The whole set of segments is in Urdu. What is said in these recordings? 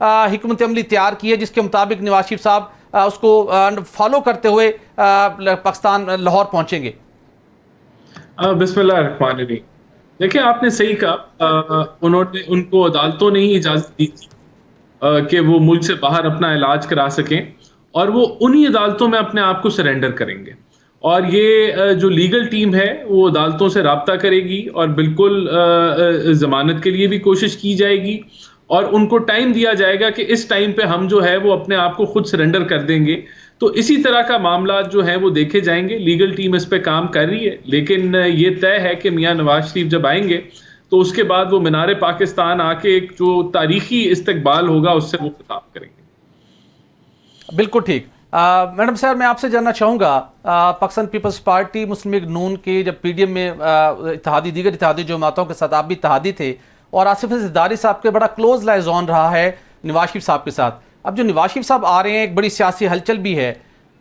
حکمت عملی تیار کی ہے جس کے مطابق نواز شریف صاحب اس کو فالو کرتے ہوئے پاکستان لاہور پہنچیں گے؟ بسم اللہ الرحمن الرحیم. دیکھیں آپ نے صحیح کہا، ان کو عدالتوں نے ہی اجازت دی تھی کہ وہ ملک سے باہر اپنا علاج کرا سکیں، اور وہ انہی عدالتوں میں اپنے آپ کو سرنڈر کریں گے. اور یہ جو لیگل ٹیم ہے وہ عدالتوں سے رابطہ کرے گی اور بالکل ضمانت کے لیے بھی کوشش کی جائے گی، اور ان کو ٹائم دیا جائے گا کہ اس ٹائم پہ ہم جو ہے وہ اپنے آپ کو خود سرنڈر کر دیں گے. تو اسی طرح کا معاملات جو ہیں وہ دیکھے جائیں گے. لیگل ٹیم اس پہ کام کر رہی ہے، لیکن یہ طے ہے کہ میاں نواز شریف جب آئیں گے تو اس کے بعد وہ مینار پاکستان آ کے ایک جو تاریخی استقبال ہوگا اس سے وہ خطاب کریں گے. بالکل ٹھیک. میڈم صاحب میں آپ سے جاننا چاہوں گا، پاکستان پیپلز پارٹی مسلم لیگ نون کے جب پی ڈی ایم میں دیگر اتحادی جماعتوں کے ساتھ آپ بھی اتحادی تھے، اور آصف زرداری صاحب کے بڑا کلوز لائزون رہا ہے نواز شریف صاحب کے ساتھ. اب جو نواز شریف صاحب آ رہے ہیں ایک بڑی سیاسی ہلچل بھی ہے،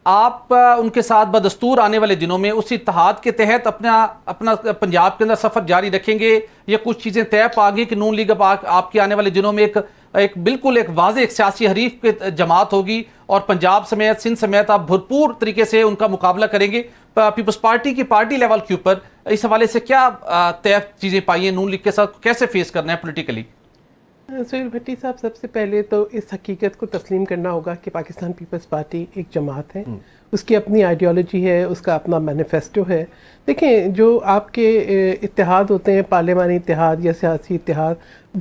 آپ ان کے ساتھ بدستور آنے والے دنوں میں اس اتحاد کے تحت اپنا پنجاب کے اندر سفر جاری رکھیں گے، یا کچھ چیزیں طے پا گئی کہ نون لیگ اب آپ کے آنے والے دنوں میں بالکل ایک واضح ایک سیاسی حریف کی جماعت ہوگی اور پنجاب سمیت سندھ سمیت آپ بھرپور طریقے سے ان کا مقابلہ کریں گے؟ پیپلز پارٹی کی پارٹی لیول کے اوپر اس حوالے سے کیا طے چیزیں پائی ہیں نون لیگ کے ساتھ، کیسے فیس کرنا ہے پولیٹیکلی؟ سہیل بھٹی صاحب، سب سے پہلے تو اس حقیقت کو تسلیم کرنا ہوگا کہ پاکستان پیپلز پارٹی ایک جماعت ہے، اس کی اپنی آئیڈیالوجی ہے، اس کا اپنا مینیفیسٹو ہے. دیکھیں جو آپ کے اتحاد ہوتے ہیں، پارلیمانی اتحاد یا سیاسی اتحاد،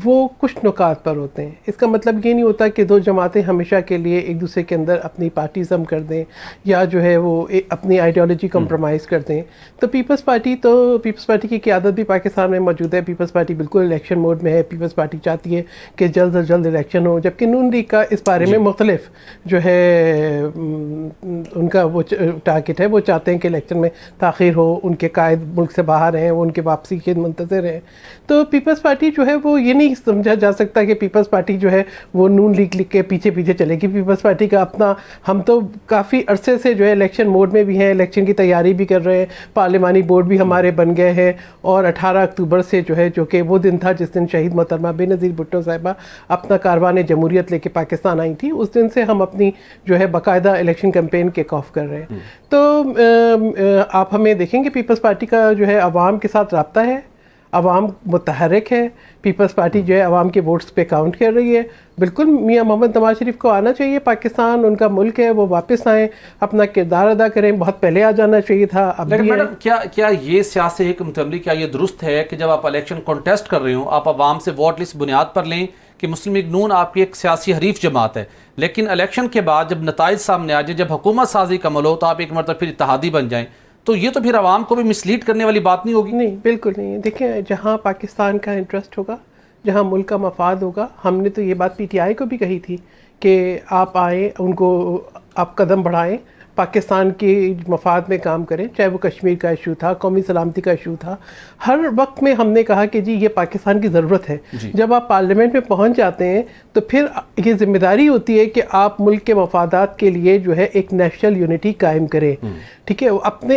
وہ کچھ نکات پر ہوتے ہیں. اس کا مطلب یہ نہیں ہوتا کہ دو جماعتیں ہمیشہ کے لیے ایک دوسرے کے اندر اپنی پارٹیزم کر دیں یا جو ہے وہ اپنی آئیڈیالوجی کمپرومائز کر دیں. تو پیپلز پارٹی کی قیادت بھی پاکستان میں موجود ہے. پیپلز پارٹی بالکل الیکشن موڈ میں ہے. پیپلز پارٹی چاہتی ہے کہ جلد از جلد الیکشن ہو، جبکہ نون لیگ کا اس بارے میں مختلف جو ہے ان کا وہ ٹارگٹ ہے. وہ چاہتے ہیں کہ الیکشن میں تاخیر ہو، ان کے قائد ملک سے باہر ہیں، وہ ان کے واپسی کے منتظر ہیں. تو پیپلز پارٹی جو ہے وہ یہ نہیں سمجھا جا سکتا کہ پیپلز پارٹی جو ہے وہ نون لیگ کے پیچھے چلے گی. پیپلز پارٹی کا اپنا، ہم تو کافی عرصے سے جو ہے الیکشن موڈ میں بھی ہیں، الیکشن کی تیاری بھی کر رہے ہیں، پارلیمانی بورڈ بھی ہمارے بن گئے ہیں، اور 18 اکتوبر سے جو ہے، جو کہ وہ دن تھا جس دن شہید محترمہ بے نظیر بھٹو صاحبہ اپنا کاروان جمہوریت لے کے پاکستان آئی تھی، اس دن سے ہم اپنی جو ہے باقاعدہ الیکشن کیمپین کک آف کر رہے ہیں. تو آپ ہمیں دیکھیں گے پیپلز پارٹی کا جو ہے عوام کے ساتھ رابطہ ہے، عوام متحرک ہے. پیپلز پارٹی جو ہے عوام کے ووٹس پہ کاؤنٹ کر رہی ہے. بالکل میاں محمد نواز شریف کو آنا چاہیے، پاکستان ان کا ملک ہے، وہ واپس آئیں، اپنا کردار ادا کریں. بہت پہلے آ جانا چاہیے تھا. لیکن میڈم کیا یہ سیاسی حکمت عملی، کیا یہ درست ہے کہ جب آپ الیکشن کانٹیسٹ کر رہے ہوں آپ عوام سے ووٹ لسٹ بنیاد پر لیں کہ مسلم لیگ نون آپ کی ایک سیاسی حریف جماعت ہے، لیکن الیکشن کے بعد جب نتائج سامنے آ جائے، جب حکومت سازی کا عمل ہو تو آپ ایک مرتبہ پھر اتحادی بن جائیں؟ تو یہ تو پھر عوام کو بھی مسلیڈ کرنے والی بات نہیں ہوگی؟ نہیں، بالکل نہیں. دیکھیں جہاں پاکستان کا انٹرسٹ ہوگا، جہاں ملک کا مفاد ہوگا، ہم نے تو یہ بات پی ٹی آئی کو بھی کہی تھی کہ آپ آئیں، ان کو آپ قدم بڑھائیں، پاکستان کے مفاد میں کام کریں، چاہے وہ کشمیر کا ایشو تھا، قومی سلامتی کا ایشو تھا. ہر وقت میں ہم نے کہا کہ جی یہ پاکستان کی ضرورت ہے. جب آپ پارلیمنٹ میں پہنچ جاتے ہیں تو پھر یہ ذمہ داری ہوتی ہے کہ آپ ملک کے مفادات کے لیے جو ہے ایک نیشنل یونٹی قائم کریں. ٹھیک ہے،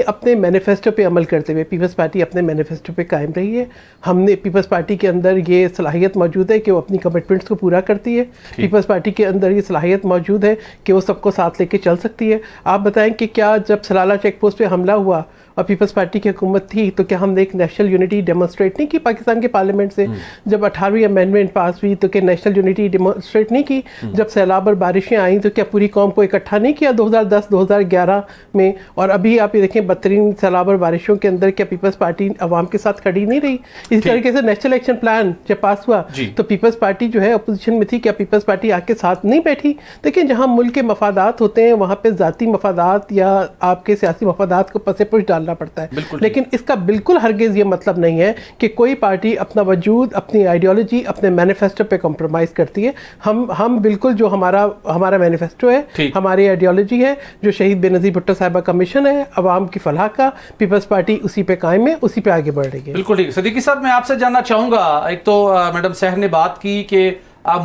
اپنے مینیفیسٹو پہ عمل کرتے ہوئے پیپلز پارٹی اپنے مینیفیسٹو پہ قائم رہی ہے. ہم نے پیپلز پارٹی کے اندر یہ صلاحیت موجود ہے کہ وہ اپنی کمٹمنٹس کو پورا کرتی ہے. پیپلز پارٹی کے اندر یہ صلاحیت موجود ہے کہ وہ سب کو ساتھ لے کے چل سکتی ہے. آپ بتائیں کہ کیا جب سلالہ چیک پوسٹ پہ حملہ ہوا اور پیپلز پارٹی کی حکومت تھی تو کیا ہم نے ایک نیشنل یونٹی ڈیمونسٹریٹ نہیں کی پاکستان کے پارلیمنٹ سے؟ جب 18ویں امینڈمنٹ پاس ہوئی تو کیا نیشنل یونٹی ڈیمونسٹریٹ نہیں کی؟ جب سیلاب اور بارشیں آئیں تو کیا پوری قوم کو اکٹھا نہیں کیا 2010 2011 میں؟ اور ابھی آپ یہ دیکھیں بدترین سیلاب اور بارشوں کے اندر کیا پیپلز پارٹی عوام کے ساتھ کھڑی نہیں رہی؟ اسی طریقے سے نیشنل ایکشن پلان جب پاس ہوا تو پیپلز پارٹی جو ہے اپوزیشن میں تھی، کیا پیپلز پارٹی آ کے ساتھ نہیں بیٹھی؟ دیکھیں جہاں ملک کے مفادات ہوتے ہیں وہاں پہ ذاتی مفادات یا آپ کے سیاسی مفادات کو پس پش ڈالنا پڑتا ہے. لیکن اس کا بالکل ہرگز یہ مطلب نہیں ہے کہ کوئی پارٹی اپنا وجود، اپنی آئیڈیالوجی، اپنے مینیفیسٹو پہ کمپرومائز کرتی ہے. ہم بالکل جو ہمارا مینیفیسٹو ہے، ہماری آئیڈیالوجی ہے، جو شہید بے نظیر بھٹو صاحبہ کا مشن ہے عوام کی فلاح کا، پیپلز پارٹی اسی پہ قائم ہے، اسی پہ آگے بڑھ رہی ہے. بالکل ٹھیک. صدیقی صاحب میں آپ سے جاننا چاہوں گا، ایک تو میڈم سحر نے بات کی کہ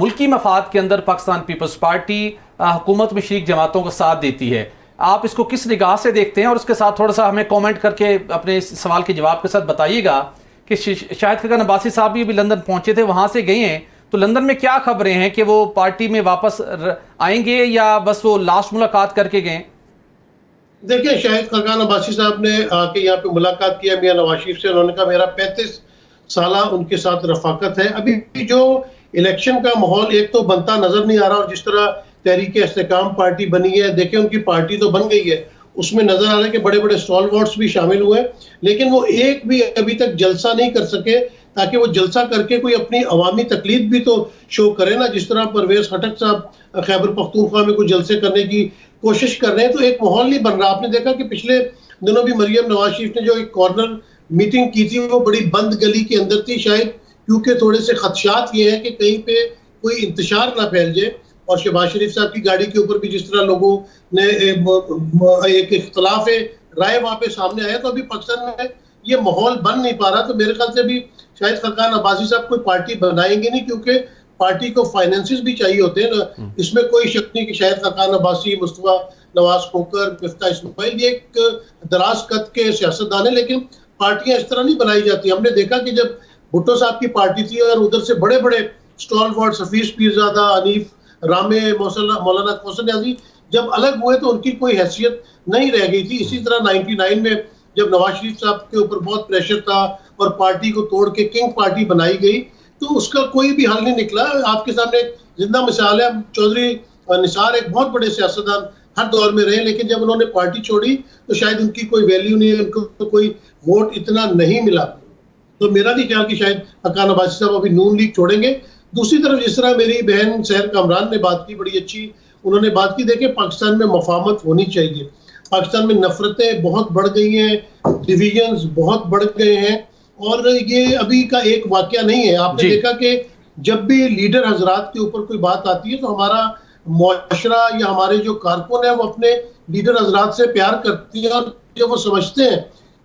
ملکی مفاد کے اندر پاکستان پیپلز پارٹی حکومت میں شریک جماعتوں کا ساتھ دیتی ہے، آپ اس کو کس نگاہ سے دیکھتے ہیں؟ اور اس کے ساتھ تھوڑا سا ہمیں کومنٹ کر کے اپنے اس سوال کے جواب کے ساتھ بتائیے گا کہ شاہد خاقان عباسی صاحب بھی لندن پہنچے تھے، وہاں سے گئے ہیں، تو لندن میں کیا خبریں ہیں کہ وہ پارٹی میں واپس آئیں گے یا بس وہ لاسٹ ملاقات کر کے گئے؟ دیکھیں شاہد خاقان عباسی صاحب نے آ کے یہاں پہ ملاقات کیا میاں نواز شریف سے. انہوں نے کہا میرا 35 سالہ ان کے ساتھ رفاقت ہے. ابھی جو الیکشن کا ماحول ایک تو بنتا نظر نہیں آ رہا, اور جس طرح تحریک استحکام پارٹی بنی ہے, دیکھیں ان کی پارٹی تو بن گئی ہے, اس میں نظر آ رہا ہے کہ بڑے بڑے اسٹالورٹس بھی شامل ہوئے, لیکن وہ ایک بھی ابھی تک جلسہ نہیں کر سکے تاکہ وہ جلسہ کر کے کوئی اپنی عوامی تقلید بھی تو شو کرے نا. جس طرح پرویز خٹک صاحب خیبر پختونخوا میں کوئی جلسے کرنے کی کوشش کر رہے ہیں, تو ایک ماحول نہیں بن رہا. آپ نے دیکھا کہ پچھلے دنوں بھی مریم نواز شریف نے جو ایک کارنر میٹنگ کی تھی وہ بڑی بند گلی کے اندر تھی, شاید کیونکہ تھوڑے سے خدشات یہ ہیں کہ کہیں پہ کوئی انتشار نہ پھیل جائے. اور شہباز شریف صاحب کی گاڑی کے اوپر بھی جس طرح لوگوں نے ایک اختلاف رائے وہاں پہ سامنے آیا, تو ابھی پاکستان میں یہ ماحول بن نہیں پا رہا. تو میرے خیال سے بھی شاید خاقان عباسی صاحب کوئی پارٹی بنائیں گے نہیں, کیونکہ پارٹی کو فائنینسز بھی چاہیے ہوتے ہیں نا. اس میں کوئی شک نہیں کہ شاید خاقان عباسی, مصطفیٰ نواز کھوکر, مفتاح اسماعیل یہ ایک دراز قد کے سیاستدان ہیں, لیکن پارٹیاں اس طرح نہیں بنائی جاتی. ہم نے دیکھا کہ جب بھٹو صاحب کی پارٹی تھی اور ادھر سے بڑے بڑے اسٹالورٹس حفیظ پیرزادہ, حنیف رامے, مولانا کوثر نیازی جب الگ ہوئے تو ان کی کوئی حیثیت نہیں رہ گئی تھی. اسی طرح 99 میں جب نواز شریف صاحب کے اوپر بہت پریشر تھا اور پارٹی کو توڑ کے کنگ پارٹی بنائی گئی, تو اس کا کوئی بھی حل نہیں نکلا. آپ کے سامنے ایک زندہ مثال ہے, چودھری نثار ایک بہت بڑے سیاستدان ہر دور میں رہے, لیکن جب انہوں نے پارٹی چھوڑی تو شاید ان کی کوئی ویلیو نہیں, ان کو کوئی ووٹ اتنا نہیں ملا. تو میرا نہیں خیال کہ شاید خاقان عباسی صاحب ابھی نون لیگ چھوڑیں گے. دوسری طرف جس طرح میری بہن سحر کامران نے بات کی, بڑی اچھی انہوں نے بات کی. دیکھیں پاکستان میں مفاہمت ہونی چاہیے. پاکستان میں نفرتیں بہت بڑھ گئی ہیں, ڈویژنز بہت بڑھ گئے ہیں, اور یہ ابھی کا ایک واقعہ نہیں ہے. آپ نے دیکھا کہ جب بھی لیڈر حضرات کے اوپر کوئی بات آتی ہے تو ہمارا معاشرہ یا ہمارے جو کارکن ہیں وہ اپنے لیڈر حضرات سے پیار کرتی ہیں, اور جب وہ سمجھتے ہیں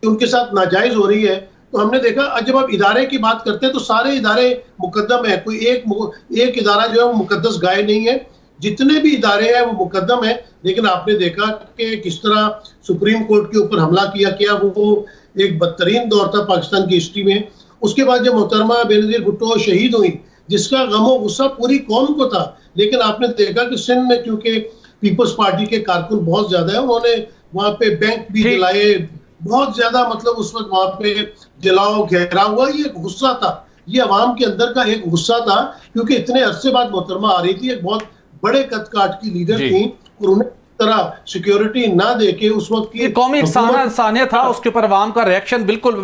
کہ ان کے ساتھ ناجائز ہو رہی ہے تو ہم نے دیکھا جب آپ ادارے کی بات کرتے ہیں تو سارے ادارے مقدم ہیں. کوئی ایک ادارہ جو ہے وہ مقدس گائے نہیں ہے, جتنے بھی ادارے ہیں وہ مقدم ہیں. لیکن آپ نے دیکھا کہ کس طرح سپریم کورٹ کے اوپر حملہ کیا وہ ایک بدترین دور تھا پاکستان کی ہسٹری میں. اس کے بعد جب محترمہ بینظیر بھٹو شہید ہوئی جس کا غم و غصہ پوری قوم کو تھا, لیکن آپ نے دیکھا کہ سندھ میں کیونکہ پیپلز پارٹی کے کارکن بہت زیادہ ہیں, انہوں نے وہاں پہ بینک بھی جلائے, بہت زیادہ مطلب اس وقت وہاں پہ جلاؤ گھیرا ہوا. یہ ایک غصہ تھا, یہ عوام کے اندر کا ایک غصہ تھا, کیونکہ اتنے عرصے بعد محترمہ آ رہی تھی, ایک بہت بڑے قد کاٹ کی لیڈر تھیں, اور انہیں طرح سیکیورٹی نہ دے کے اس وقت کی قومی ثانیہ تھا, اس کے اوپر عوام کا ریاکشن بالکل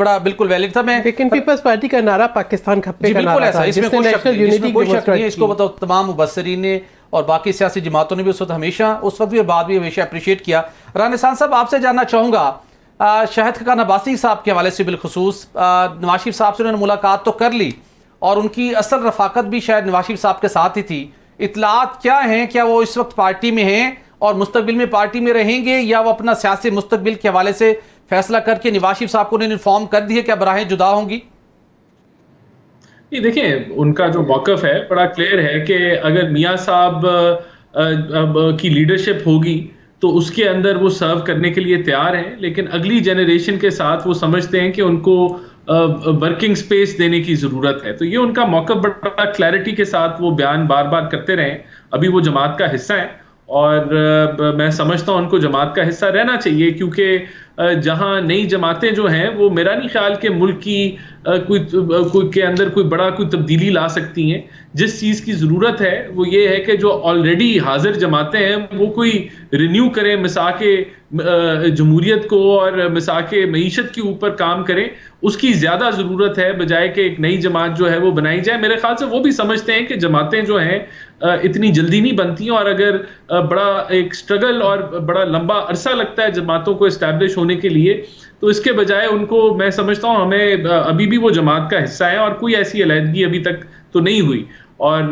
ویلڈ تھا. میں لیکن پیپلز پارٹی کا نعرہ پاکستان کھپے کا بالکل نعرہ ایسا, تھا, اس میں کوئی شک نہیں ہے. اس کو بتاؤ تمام مبصرین نے اور باقی سیاسی جماعتوں نے بھی اس وقت ہمیشہ, اس وقت بھی اور بعد بھی ہمیشہ اپریشیٹ کیا. رانا احسان صاحب آپ سے جاننا چاہوں گا, شاہد خاقان عباسی صاحب کے حوالے سے بالخصوص نواز شریف صاحب سے انہوں نے ملاقات تو کر لی اور ان کی اصل رفاقت بھی شاید نواز شریف صاحب کے ساتھ ہی تھی. اطلاعات کیا ہیں, کیا وہ اس وقت پارٹی میں ہیں اور مستقبل میں پارٹی میں رہیں گے, یا وہ اپنا سیاسی مستقبل کے حوالے سے فیصلہ کر کے نواز شریف صاحب کو انہیں انفارم کر دی ہے کہ اب راہیں جدا ہوں گی؟ دیکھیں ان کا جو موقف ہے بڑا کلیئر ہے کہ اگر میاں صاحب کی لیڈرشپ ہوگی تو اس کے اندر وہ سرو کرنے کے لیے تیار ہیں, لیکن اگلی جنریشن کے ساتھ وہ سمجھتے ہیں کہ ان کو ورکنگ سپیس دینے کی ضرورت ہے. تو یہ ان کا موقف بڑا کلیئرٹی کے ساتھ وہ بیان بار بار کرتے رہے. ابھی وہ جماعت کا حصہ ہیں اور میں سمجھتا ہوں ان کو جماعت کا حصہ رہنا چاہیے, کیونکہ جہاں نئی جماعتیں جو ہیں وہ میرا نہیں خیال کہ ملک کی کوئی کے اندر کوئی تبدیلی لا سکتی ہیں. جس چیز کی ضرورت ہے وہ یہ ہے کہ جو آلریڈی حاضر جماعتیں ہیں وہ کوئی رینیو کریں, مساق جمہوریت کو اور مساق معیشت کے اوپر کام کریں. اس کی زیادہ ضرورت ہے بجائے کہ ایک نئی جماعت جو ہے وہ بنائی جائے. میرے خیال سے وہ بھی سمجھتے ہیں کہ جماعتیں جو ہیں اتنی جلدی نہیں بنتی ہیں, اور اگر بڑا ایک سٹرگل اور بڑا لمبا عرصہ لگتا ہے جماعتوں کو اسٹیبلش ہونے کے لیے, تو اس کے بجائے ان کو میں سمجھتا ہوں ہمیں ابھی بھی وہ جماعت کا حصہ ہے اور کوئی ایسی علیحدگی ابھی تک تو نہیں ہوئی. اور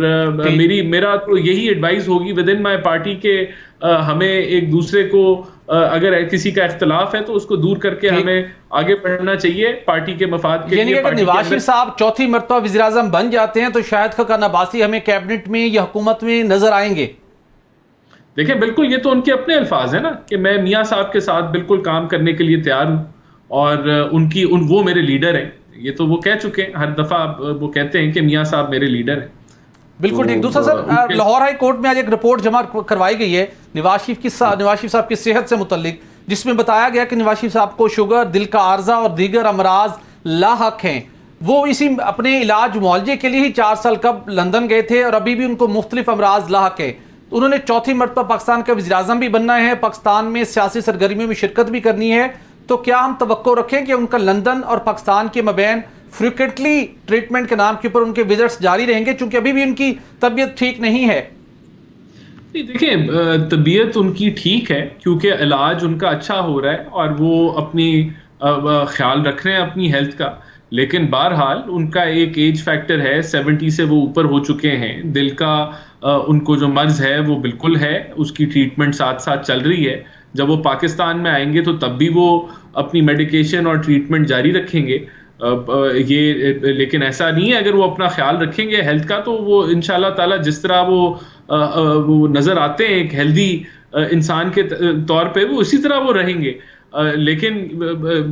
میرا تو یہی ایڈوائز ہوگی ود ان مائی پارٹی کہ ہمیں ایک دوسرے کو اگر کسی کا اختلاف ہے تو اس کو دور کر کے ہمیں آگے بڑھنا چاہیے پارٹی کے مفاد کے لیے. یعنی اگر نواز شریف صاحب چوتھی مرتبہ وزیر اعظم بن جاتے ہیں تو شاہد خاقان عباسی ہمیں کیبنٹ میں یا حکومت میں نظر آئیں گے؟ دیکھیں بالکل یہ تو ان کے اپنے الفاظ ہیں نا کہ میں میاں صاحب کے ساتھ بالکل کام کرنے کے لیے تیار ہوں, اور وہ میرے لیڈر ہیں. یہ تو وہ کہہ چکے ہیں, ہر دفعہ وہ کہتے ہیں کہ میاں صاحب میرے لیڈر ہیں. بالکل ٹھیک. دوسرا سر, لاہور ہائی کورٹ میں آج ایک رپورٹ جمع کروائی گئی ہے نواز شریف صاحب کی صحت سے متعلق, جس میں بتایا گیا کہ نواز شریف صاحب کو شوگر, دل کا عارضہ اور دیگر امراض لاحق ہیں. وہ اسی اپنے علاج معالجے کے لیے ہی 4 سال قبل لندن گئے تھے اور ابھی بھی ان کو مختلف امراض لاحق ہیں. انہوں نے چوتھی مرتبہ پاکستان کا وزیر اعظم بھی بننا ہے, پاکستان میں سیاسی سرگرمیوں میں شرکت بھی کرنی ہے. تو کیا ہم توقع رکھیں کہ ان کا لندن اور پاکستان کے مابین فریکوینٹلی ٹریٹمنٹ کے نام کے اوپر ان کے وزٹس جاری رہیں گے, چونکہ ابھی بھی ان کی طبیعت ٹھیک نہیں ہے؟ دیکھیں, طبیعت ان کی ٹھیک ہے کیونکہ علاج ان کا اچھا ہو رہا ہے اور وہ اپنی خیال رکھ رہے ہیں اپنی ہیلتھ کا. لیکن بہرحال ان کا ایک ایج فیکٹر ہے, 70 سے وہ اوپر ہو چکے ہیں. دل کا ان کو جو مرض ہے وہ بالکل ہے, اس کی ٹریٹمنٹ ساتھ ساتھ چل رہی ہے. جب وہ پاکستان میں آئیں گے تو تب بھی وہ اپنی میڈیکیشن اور ٹریٹمنٹ جاری رکھیں گے. یہ لیکن ایسا نہیں ہے, اگر وہ اپنا خیال رکھیں گے ہیلتھ کا تو وہ انشاءاللہ تعالی جس طرح وہ نظر آتے ہیں ایک ہیلدی انسان کے طور پہ, وہ اسی طرح وہ رہیں گے. لیکن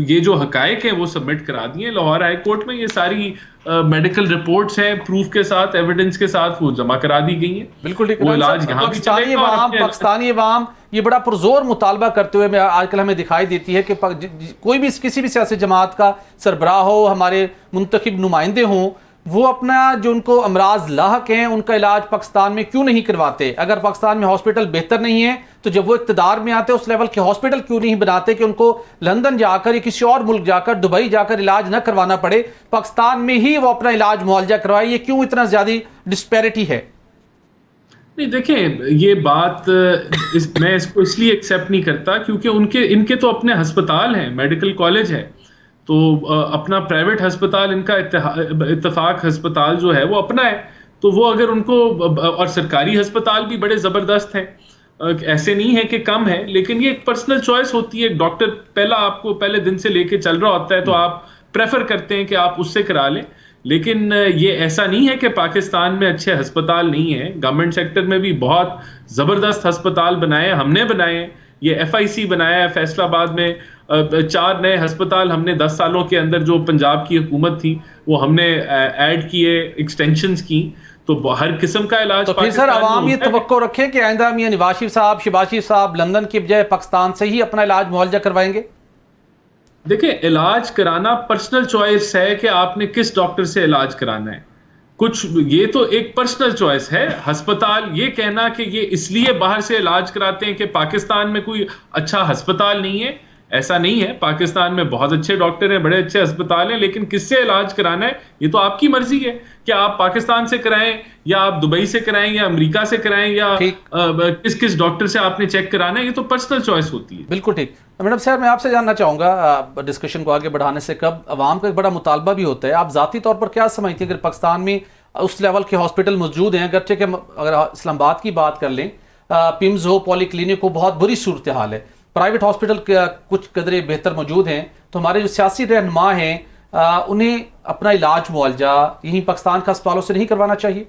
یہ جو حقائق ہیں وہ سبمٹ کرا دیے لاہور ہائی کورٹ میں. یہ ساری میڈیکل رپورٹس ہیں, پروف کے ساتھ, ایویڈنس کے ساتھ وہ جمع کرا دی گئی ہیں. بالکل ٹھیک. وہ علاج یہاں بھی چلے گا. پاکستانی عوام یہ بڑا پرزور مطالبہ کرتے ہوئے آج کل ہمیں دکھائی دیتی ہے کہ کوئی بھی کسی بھی سیاسی جماعت کا سربراہ ہو, ہمارے منتخب نمائندے ہوں, وہ اپنا جو ان کو امراض لاحق ہیں ان کا علاج پاکستان میں کیوں نہیں کرواتے؟ اگر پاکستان میں ہاسپٹل بہتر نہیں ہے تو جب وہ اقتدار میں آتے اس لیول کے ہاسپٹل کیوں نہیں بناتے کہ ان کو لندن جا کر یا کسی اور ملک جا کر, دبئی جا کر علاج نہ کروانا پڑے, پاکستان میں ہی وہ اپنا علاج معالجہ کروائے؟ یہ کیوں اتنا زیادہ ڈسپیرٹی ہے؟ نہیں دیکھیں, یہ بات میں اس کو اس لیے ایکسیپٹ نہیں کرتا کیونکہ ان کے تو اپنے ہسپتال ہیں, میڈیکل کالج ہے, تو اپنا پرائیویٹ ہسپتال, ان کا اتفاق ہسپتال جو ہے وہ اپنا ہے. تو وہ اگر ان کو, اور سرکاری ہسپتال بھی بڑے زبردست ہیں, ایسے نہیں ہے کہ کم ہے, لیکن یہ ایک پرسنل چوائس ہوتی ہے. ڈاکٹر آپ کو پہلے دن سے لے کے چل رہا ہوتا ہے تو آپ پریفر کرتے ہیں کہ آپ اس سے کرا لیں. لیکن یہ ایسا نہیں ہے کہ پاکستان میں اچھے ہسپتال نہیں ہیں. گورنمنٹ سیکٹر میں بھی بہت زبردست ہسپتال بنائے, ہم نے بنائے ہیں. یہ FIC بنایا ہے فیصل آباد میں, 4 نئے ہسپتال ہم نے 10 سالوں کے اندر, جو پنجاب کی حکومت تھی وہ ہم نے ایڈ کیے, ایکسٹینشنز کی. تو ہر قسم کا علاج. تو پھر سر عوام یہ توقع رکھے کہ آئندہ میاں نواز شریف صاحب, شہباز شریف صاحب لندن کی بجائے پاکستان سے ہی اپنا علاج معالجہ کروائیں گے؟ دیکھیں, علاج کرانا پرسنل چوائس ہے کہ آپ نے کس ڈاکٹر سے علاج کرانا ہے. یہ تو ایک پرسنل چوائس ہے. ہسپتال یہ کہنا کہ یہ اس لیے باہر سے علاج کراتے ہیں کہ پاکستان میں کوئی اچھا ہسپتال نہیں ہے, ایسا نہیں ہے. پاکستان میں بہت اچھے ڈاکٹر ہیں, بڑے اچھے ہسپتال ہیں, لیکن کس سے علاج کرانا ہے یہ تو آپ کی مرضی ہے کہ آپ پاکستان سے کرائیں یا آپ دبئی سے کرائیں یا امریکہ سے کرائیں یا کس ڈاکٹر سے آپ نے چیک کرانا ہے. یہ تو پرسنل چوائس ہوتی ہے. بالکل ٹھیک. میڈم صاحب, میں آپ سے جاننا چاہوں گا ڈسکشن کو آگے بڑھانے سے قبل, عوام کا ایک بڑا مطالبہ بھی ہوتا ہے, آپ ذاتی طور پر کیا سمجھتے ہیں اگر پاکستان میں اس لیول کے ہاسپٹل موجود ہیں, اگرچہ کہ اگر اسلام آباد کی بات کر لیں, پیمز ہو, پولی کلینک ہو, بہت بری صورتحال ہے, پرائیویٹ ہاسپٹل کچھ قدرے بہتر موجود ہیں, تو ہمارے جو سیاسی رہنما ہیں انہیں اپنا علاج معالجہ یہیں پاکستان کا ہسپتالوں سے نہیں کروانا چاہیے؟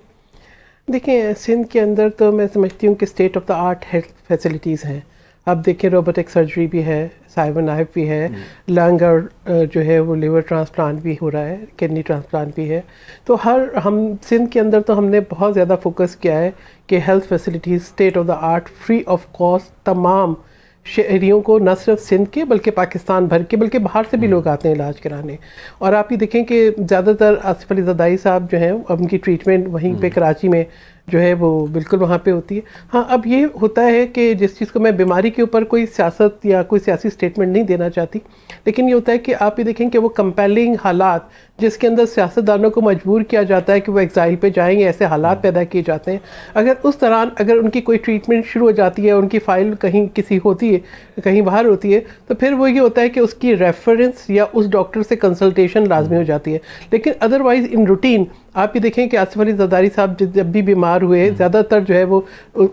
دیکھیں, سندھ کے اندر تو میں سمجھتی ہوں کہ state of the art health facilities ہیں. اب دیکھیں, روبوٹک سرجری بھی ہے, سائبر نائف بھی ہے, لنگ اور جو ہے وہ لیور ٹرانسپلانٹ بھی ہو رہا ہے, کڈنی ٹرانسپلانٹ بھی ہے. تو ہم سندھ کے اندر تو ہم نے بہت زیادہ فوکس کیا ہے کہ health facilities state of the art free of cost تمام شہریوں کو, نہ صرف سندھ کے بلکہ پاکستان بھر کے, بلکہ باہر سے بھی لوگ آتے ہیں علاج کرانے. اور آپ یہ دیکھیں کہ زیادہ تر آصف علی زرداری صاحب جو ہیں ان کی ٹریٹمنٹ وہیں پہ کراچی میں جو ہے وہ بالکل وہاں پہ ہوتی ہے. ہاں, اب یہ ہوتا ہے کہ جس چیز کو میں بیماری کے اوپر کوئی سیاست یا کوئی سیاسی اسٹیٹمنٹ نہیں دینا چاہتی, لیکن یہ ہوتا ہے کہ آپ یہ دیکھیں کہ وہ کمپیلنگ حالات جس کے اندر سیاستدانوں کو مجبور کیا جاتا ہے کہ وہ ایگزائل پہ جائیں گے, ایسے حالات پیدا کیے جاتے ہیں. اگر اس دوران اگر ان کی کوئی ٹریٹمنٹ شروع ہو جاتی ہے, ان کی فائل کہیں کسی ہوتی ہے, کہیں باہر ہوتی ہے, تو پھر وہ یہ ہوتا ہے کہ اس کی ریفرنس یا اس ڈاکٹر سے کنسلٹیشن لازمی ہو جاتی ہے. لیکن ادروائز ان روٹین آپ یہ دیکھیں کہ آصف علی زرداری صاحب جب بھی بیمار ہوئے, زیادہ تر جو ہے وہ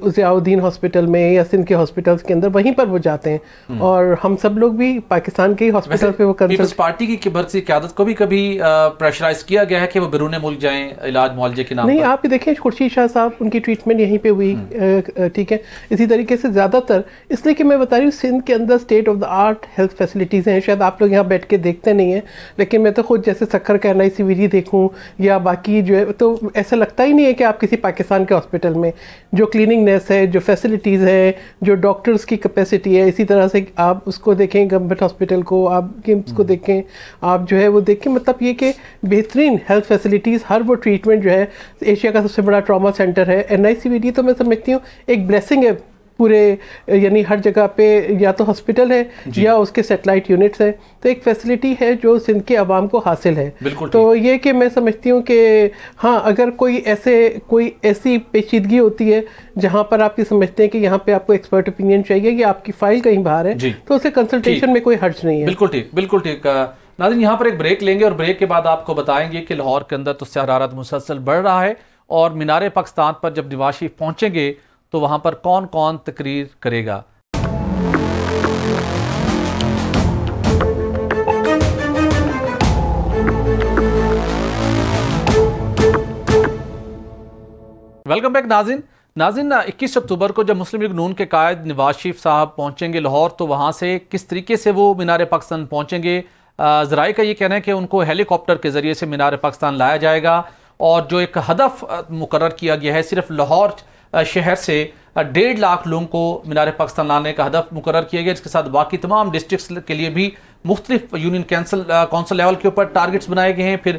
ضیاء الدین ہاسپٹل میں یا سندھ کے ہاسپٹلس کے اندر وہیں پر وہ جاتے ہیں. اور ہم سب لوگ بھی پاکستان کے ہی ہاسپٹل پہ وہ پیپلز پارٹی کی برقی قیادت کو بھی کبھی پریشرائز کیا گیا ہے کہ وہ بیرون ملک جائیں علاج معالجے کے نام پر؟ نہیں, آپ یہ دیکھیں خورشید شاہ صاحب ان کی ٹریٹمنٹ یہیں پہ ہوئی, ٹھیک ہے. اسی طریقے سے زیادہ تر, اس لیے کہ میں بتا رہی ہوں سندھ کے اندر state of the art health facilities ہیں. شاید آپ لوگ یہاں بیٹھ کے دیکھتے نہیں ہیں, لیکن میں تو خود جیسے سکھر کا NICVD دیکھوں یا باقی کی جو ہے تو ایسا لگتا ہی نہیں ہے کہ آپ کسی پاکستان کے ہاسپٹل میں جو کلیننگنیس ہے, جو فیسلٹیز ہے, جو ڈاکٹرز کی کیپیسٹی ہے, اسی طرح سے آپ اس کو دیکھیں گورنمنٹ ہاسپٹل کو, آپ گیمس کو دیکھیں, آپ جو ہے وہ دیکھیں, مطلب یہ کہ بہترین ہیلتھ فیسلٹیز, ہر وہ ٹریٹمنٹ جو ہے, ایشیا کا سب سے بڑا ٹراما سینٹر ہے. NICVD تو میں سمجھتی ہوں ایک بلیسنگ ہے پورے, یعنی ہر جگہ پہ یا تو ہاسپٹل ہے یا اس کے سیٹلائٹ یونٹس ہیں, تو ایک فیسلٹی ہے جو سندھ کے عوام کو حاصل ہے. تو یہ کہ میں سمجھتی ہوں کہ ہاں اگر کوئی ایسی پیچیدگی ہوتی ہے جہاں پر آپ یہ سمجھتے ہیں کہ یہاں پہ آپ کو ایکسپرٹ اوپینین چاہیے یا آپ کی فائل کہیں باہر ہے تو اسے کنسلٹیشن میں کوئی حرج نہیں ہے. بالکل ٹھیک, بالکل ٹھیک. ناظرین یہاں پر ایک بریک لیں گے اور بریک کے بعد آپ کو بتائیں گے کہ لاہور کے اندر تو حرارت مسلسل بڑھ رہا ہے اور مینار پاکستان پر جب نواز شریف پہنچیں گے تو وہاں پر کون کون تقریر کرے گا. ویلکم بیک ناظرین. 21 اکتوبر کو جب مسلم لیگ نون کے قائد نواز شریف صاحب پہنچیں گے لاہور تو وہاں سے کس طریقے سے وہ مینار پاکستان پہنچیں گے. ذرائع کا یہ کہنا ہے کہ ان کو ہیلی کاپٹر کے ذریعے سے مینار پاکستان لایا جائے گا اور جو ایک ہدف مقرر کیا گیا ہے, صرف لاہور شہر سے 1.5 لاکھ لوگوں کو مینار پاکستان لانے کا ہدف مقرر کیا گیا. اس کے ساتھ باقی تمام ڈسٹرکٹس کے لیے بھی مختلف یونین کونسل لیول کے اوپر ٹارگٹس بنائے گئے ہیں, پھر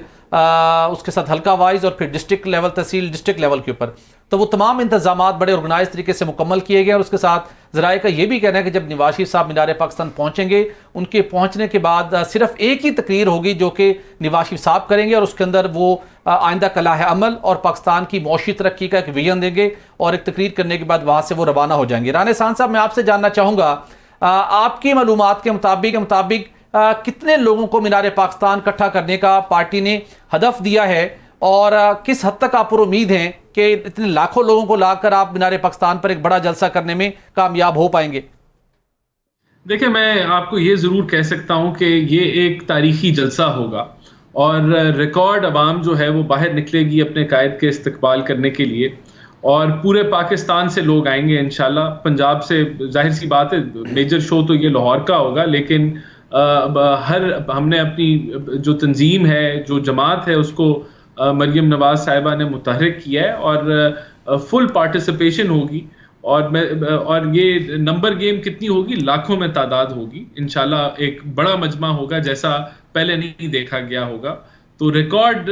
اس کے ساتھ حلقہ وائز اور پھر ڈسٹرکٹ لیول, تحصیل ڈسٹرکٹ لیول کے اوپر. تو وہ تمام انتظامات بڑے آرگنائز طریقے سے مکمل کیے گئے. اور اس کے ساتھ ذرائع کا یہ بھی کہنا ہے کہ جب نواز شریف صاحب مینار پاکستان پہنچیں گے, ان کے پہنچنے کے بعد صرف ایک ہی تقریر ہوگی جو کہ نواز شریف صاحب کریں گے اور اس کے اندر وہ آئندہ کلائح عمل اور پاکستان کی معاشی ترقی کا ایک ویژن دیں گے اور ایک تقریر کرنے کے بعد وہاں سے وہ روانہ ہو جائیں گے. رانا احسان صاحب, میں آپ سے جاننا چاہوں گا, آپ کی معلومات کے مطابق کتنے لوگوں کو مینار پاکستان اکٹھا کرنے کا پارٹی نے ہدف دیا ہے اور کس حد تک آپ پر امید ہیں کہ اتنے لاکھوں لوگوں کو لا کر آپ مینار پاکستان پر ایک بڑا جلسہ کرنے میں کامیاب ہو پائیں گے؟ دیکھیں, میں آپ کو یہ ضرور کہہ سکتا ہوں کہ یہ ایک تاریخی جلسہ ہوگا اور ریکارڈ عوام جو ہے وہ باہر نکلے گی اپنے قائد کے استقبال کرنے کے لیے اور پورے پاکستان سے لوگ آئیں گے انشاءاللہ. پنجاب سے ظاہر سی بات ہے میجر شو تو یہ لاہور کا ہوگا, لیکن ہم نے اپنی جو تنظیم ہے, جو جماعت ہے, اس کو مریم نواز صاحبہ نے متحرک کیا ہے اور فل پارٹیسپیشن ہوگی اور یہ نمبر گیم کتنی ہوگی, لاکھوں میں تعداد ہوگی انشاءاللہ. ایک بڑا مجمع ہوگا جیسا پہلے نہیں دیکھا گیا ہوگا. تو ریکارڈ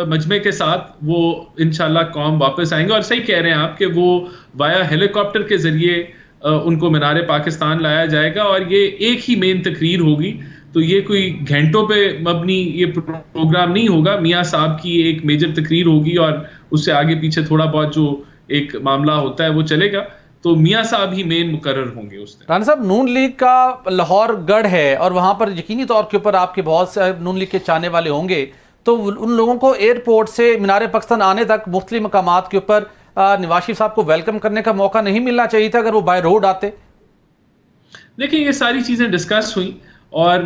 مجمع کے ساتھ وہ انشاءاللہ قوم واپس آئیں گے. اور صحیح کہہ رہے ہیں آپ کہ وہ وایا ہیلی کاپٹر کے ذریعے ان کو مینار پاکستان لایا جائے گا اور یہ ایک ہی مین تقریر ہوگی. تو یہ کوئی گھنٹوں پہ مبنی یہ پروگرام نہیں ہوگا. میاں صاحب کی ایک میجر تقریر ہوگی اور اس سے آگے پیچھے تھوڑا بہت جو ایک معاملہ ہوتا ہے وہ چلے گا. تو میاں صاحب ہی مین مقرر ہوں گے اس دن. رانا صاحب, نون لیگ کا لاہور گڑھ ہے اور وہاں پر یقینی طور کے اوپر آپ کے بہت سے نون لیگ کے چاہنے والے ہوں گے, تو ان لوگوں کو ایئرپورٹ سے مینار پاکستان آنے تک مختلف مقامات کے اوپر نواز شریف صاحب کو ویلکم کرنے کا موقع نہیں ملنا چاہیے تھا اگر وہ بائی روڈ آتے؟ دیکھیں, یہ ساری چیزیں ڈسکس ہوئیں اور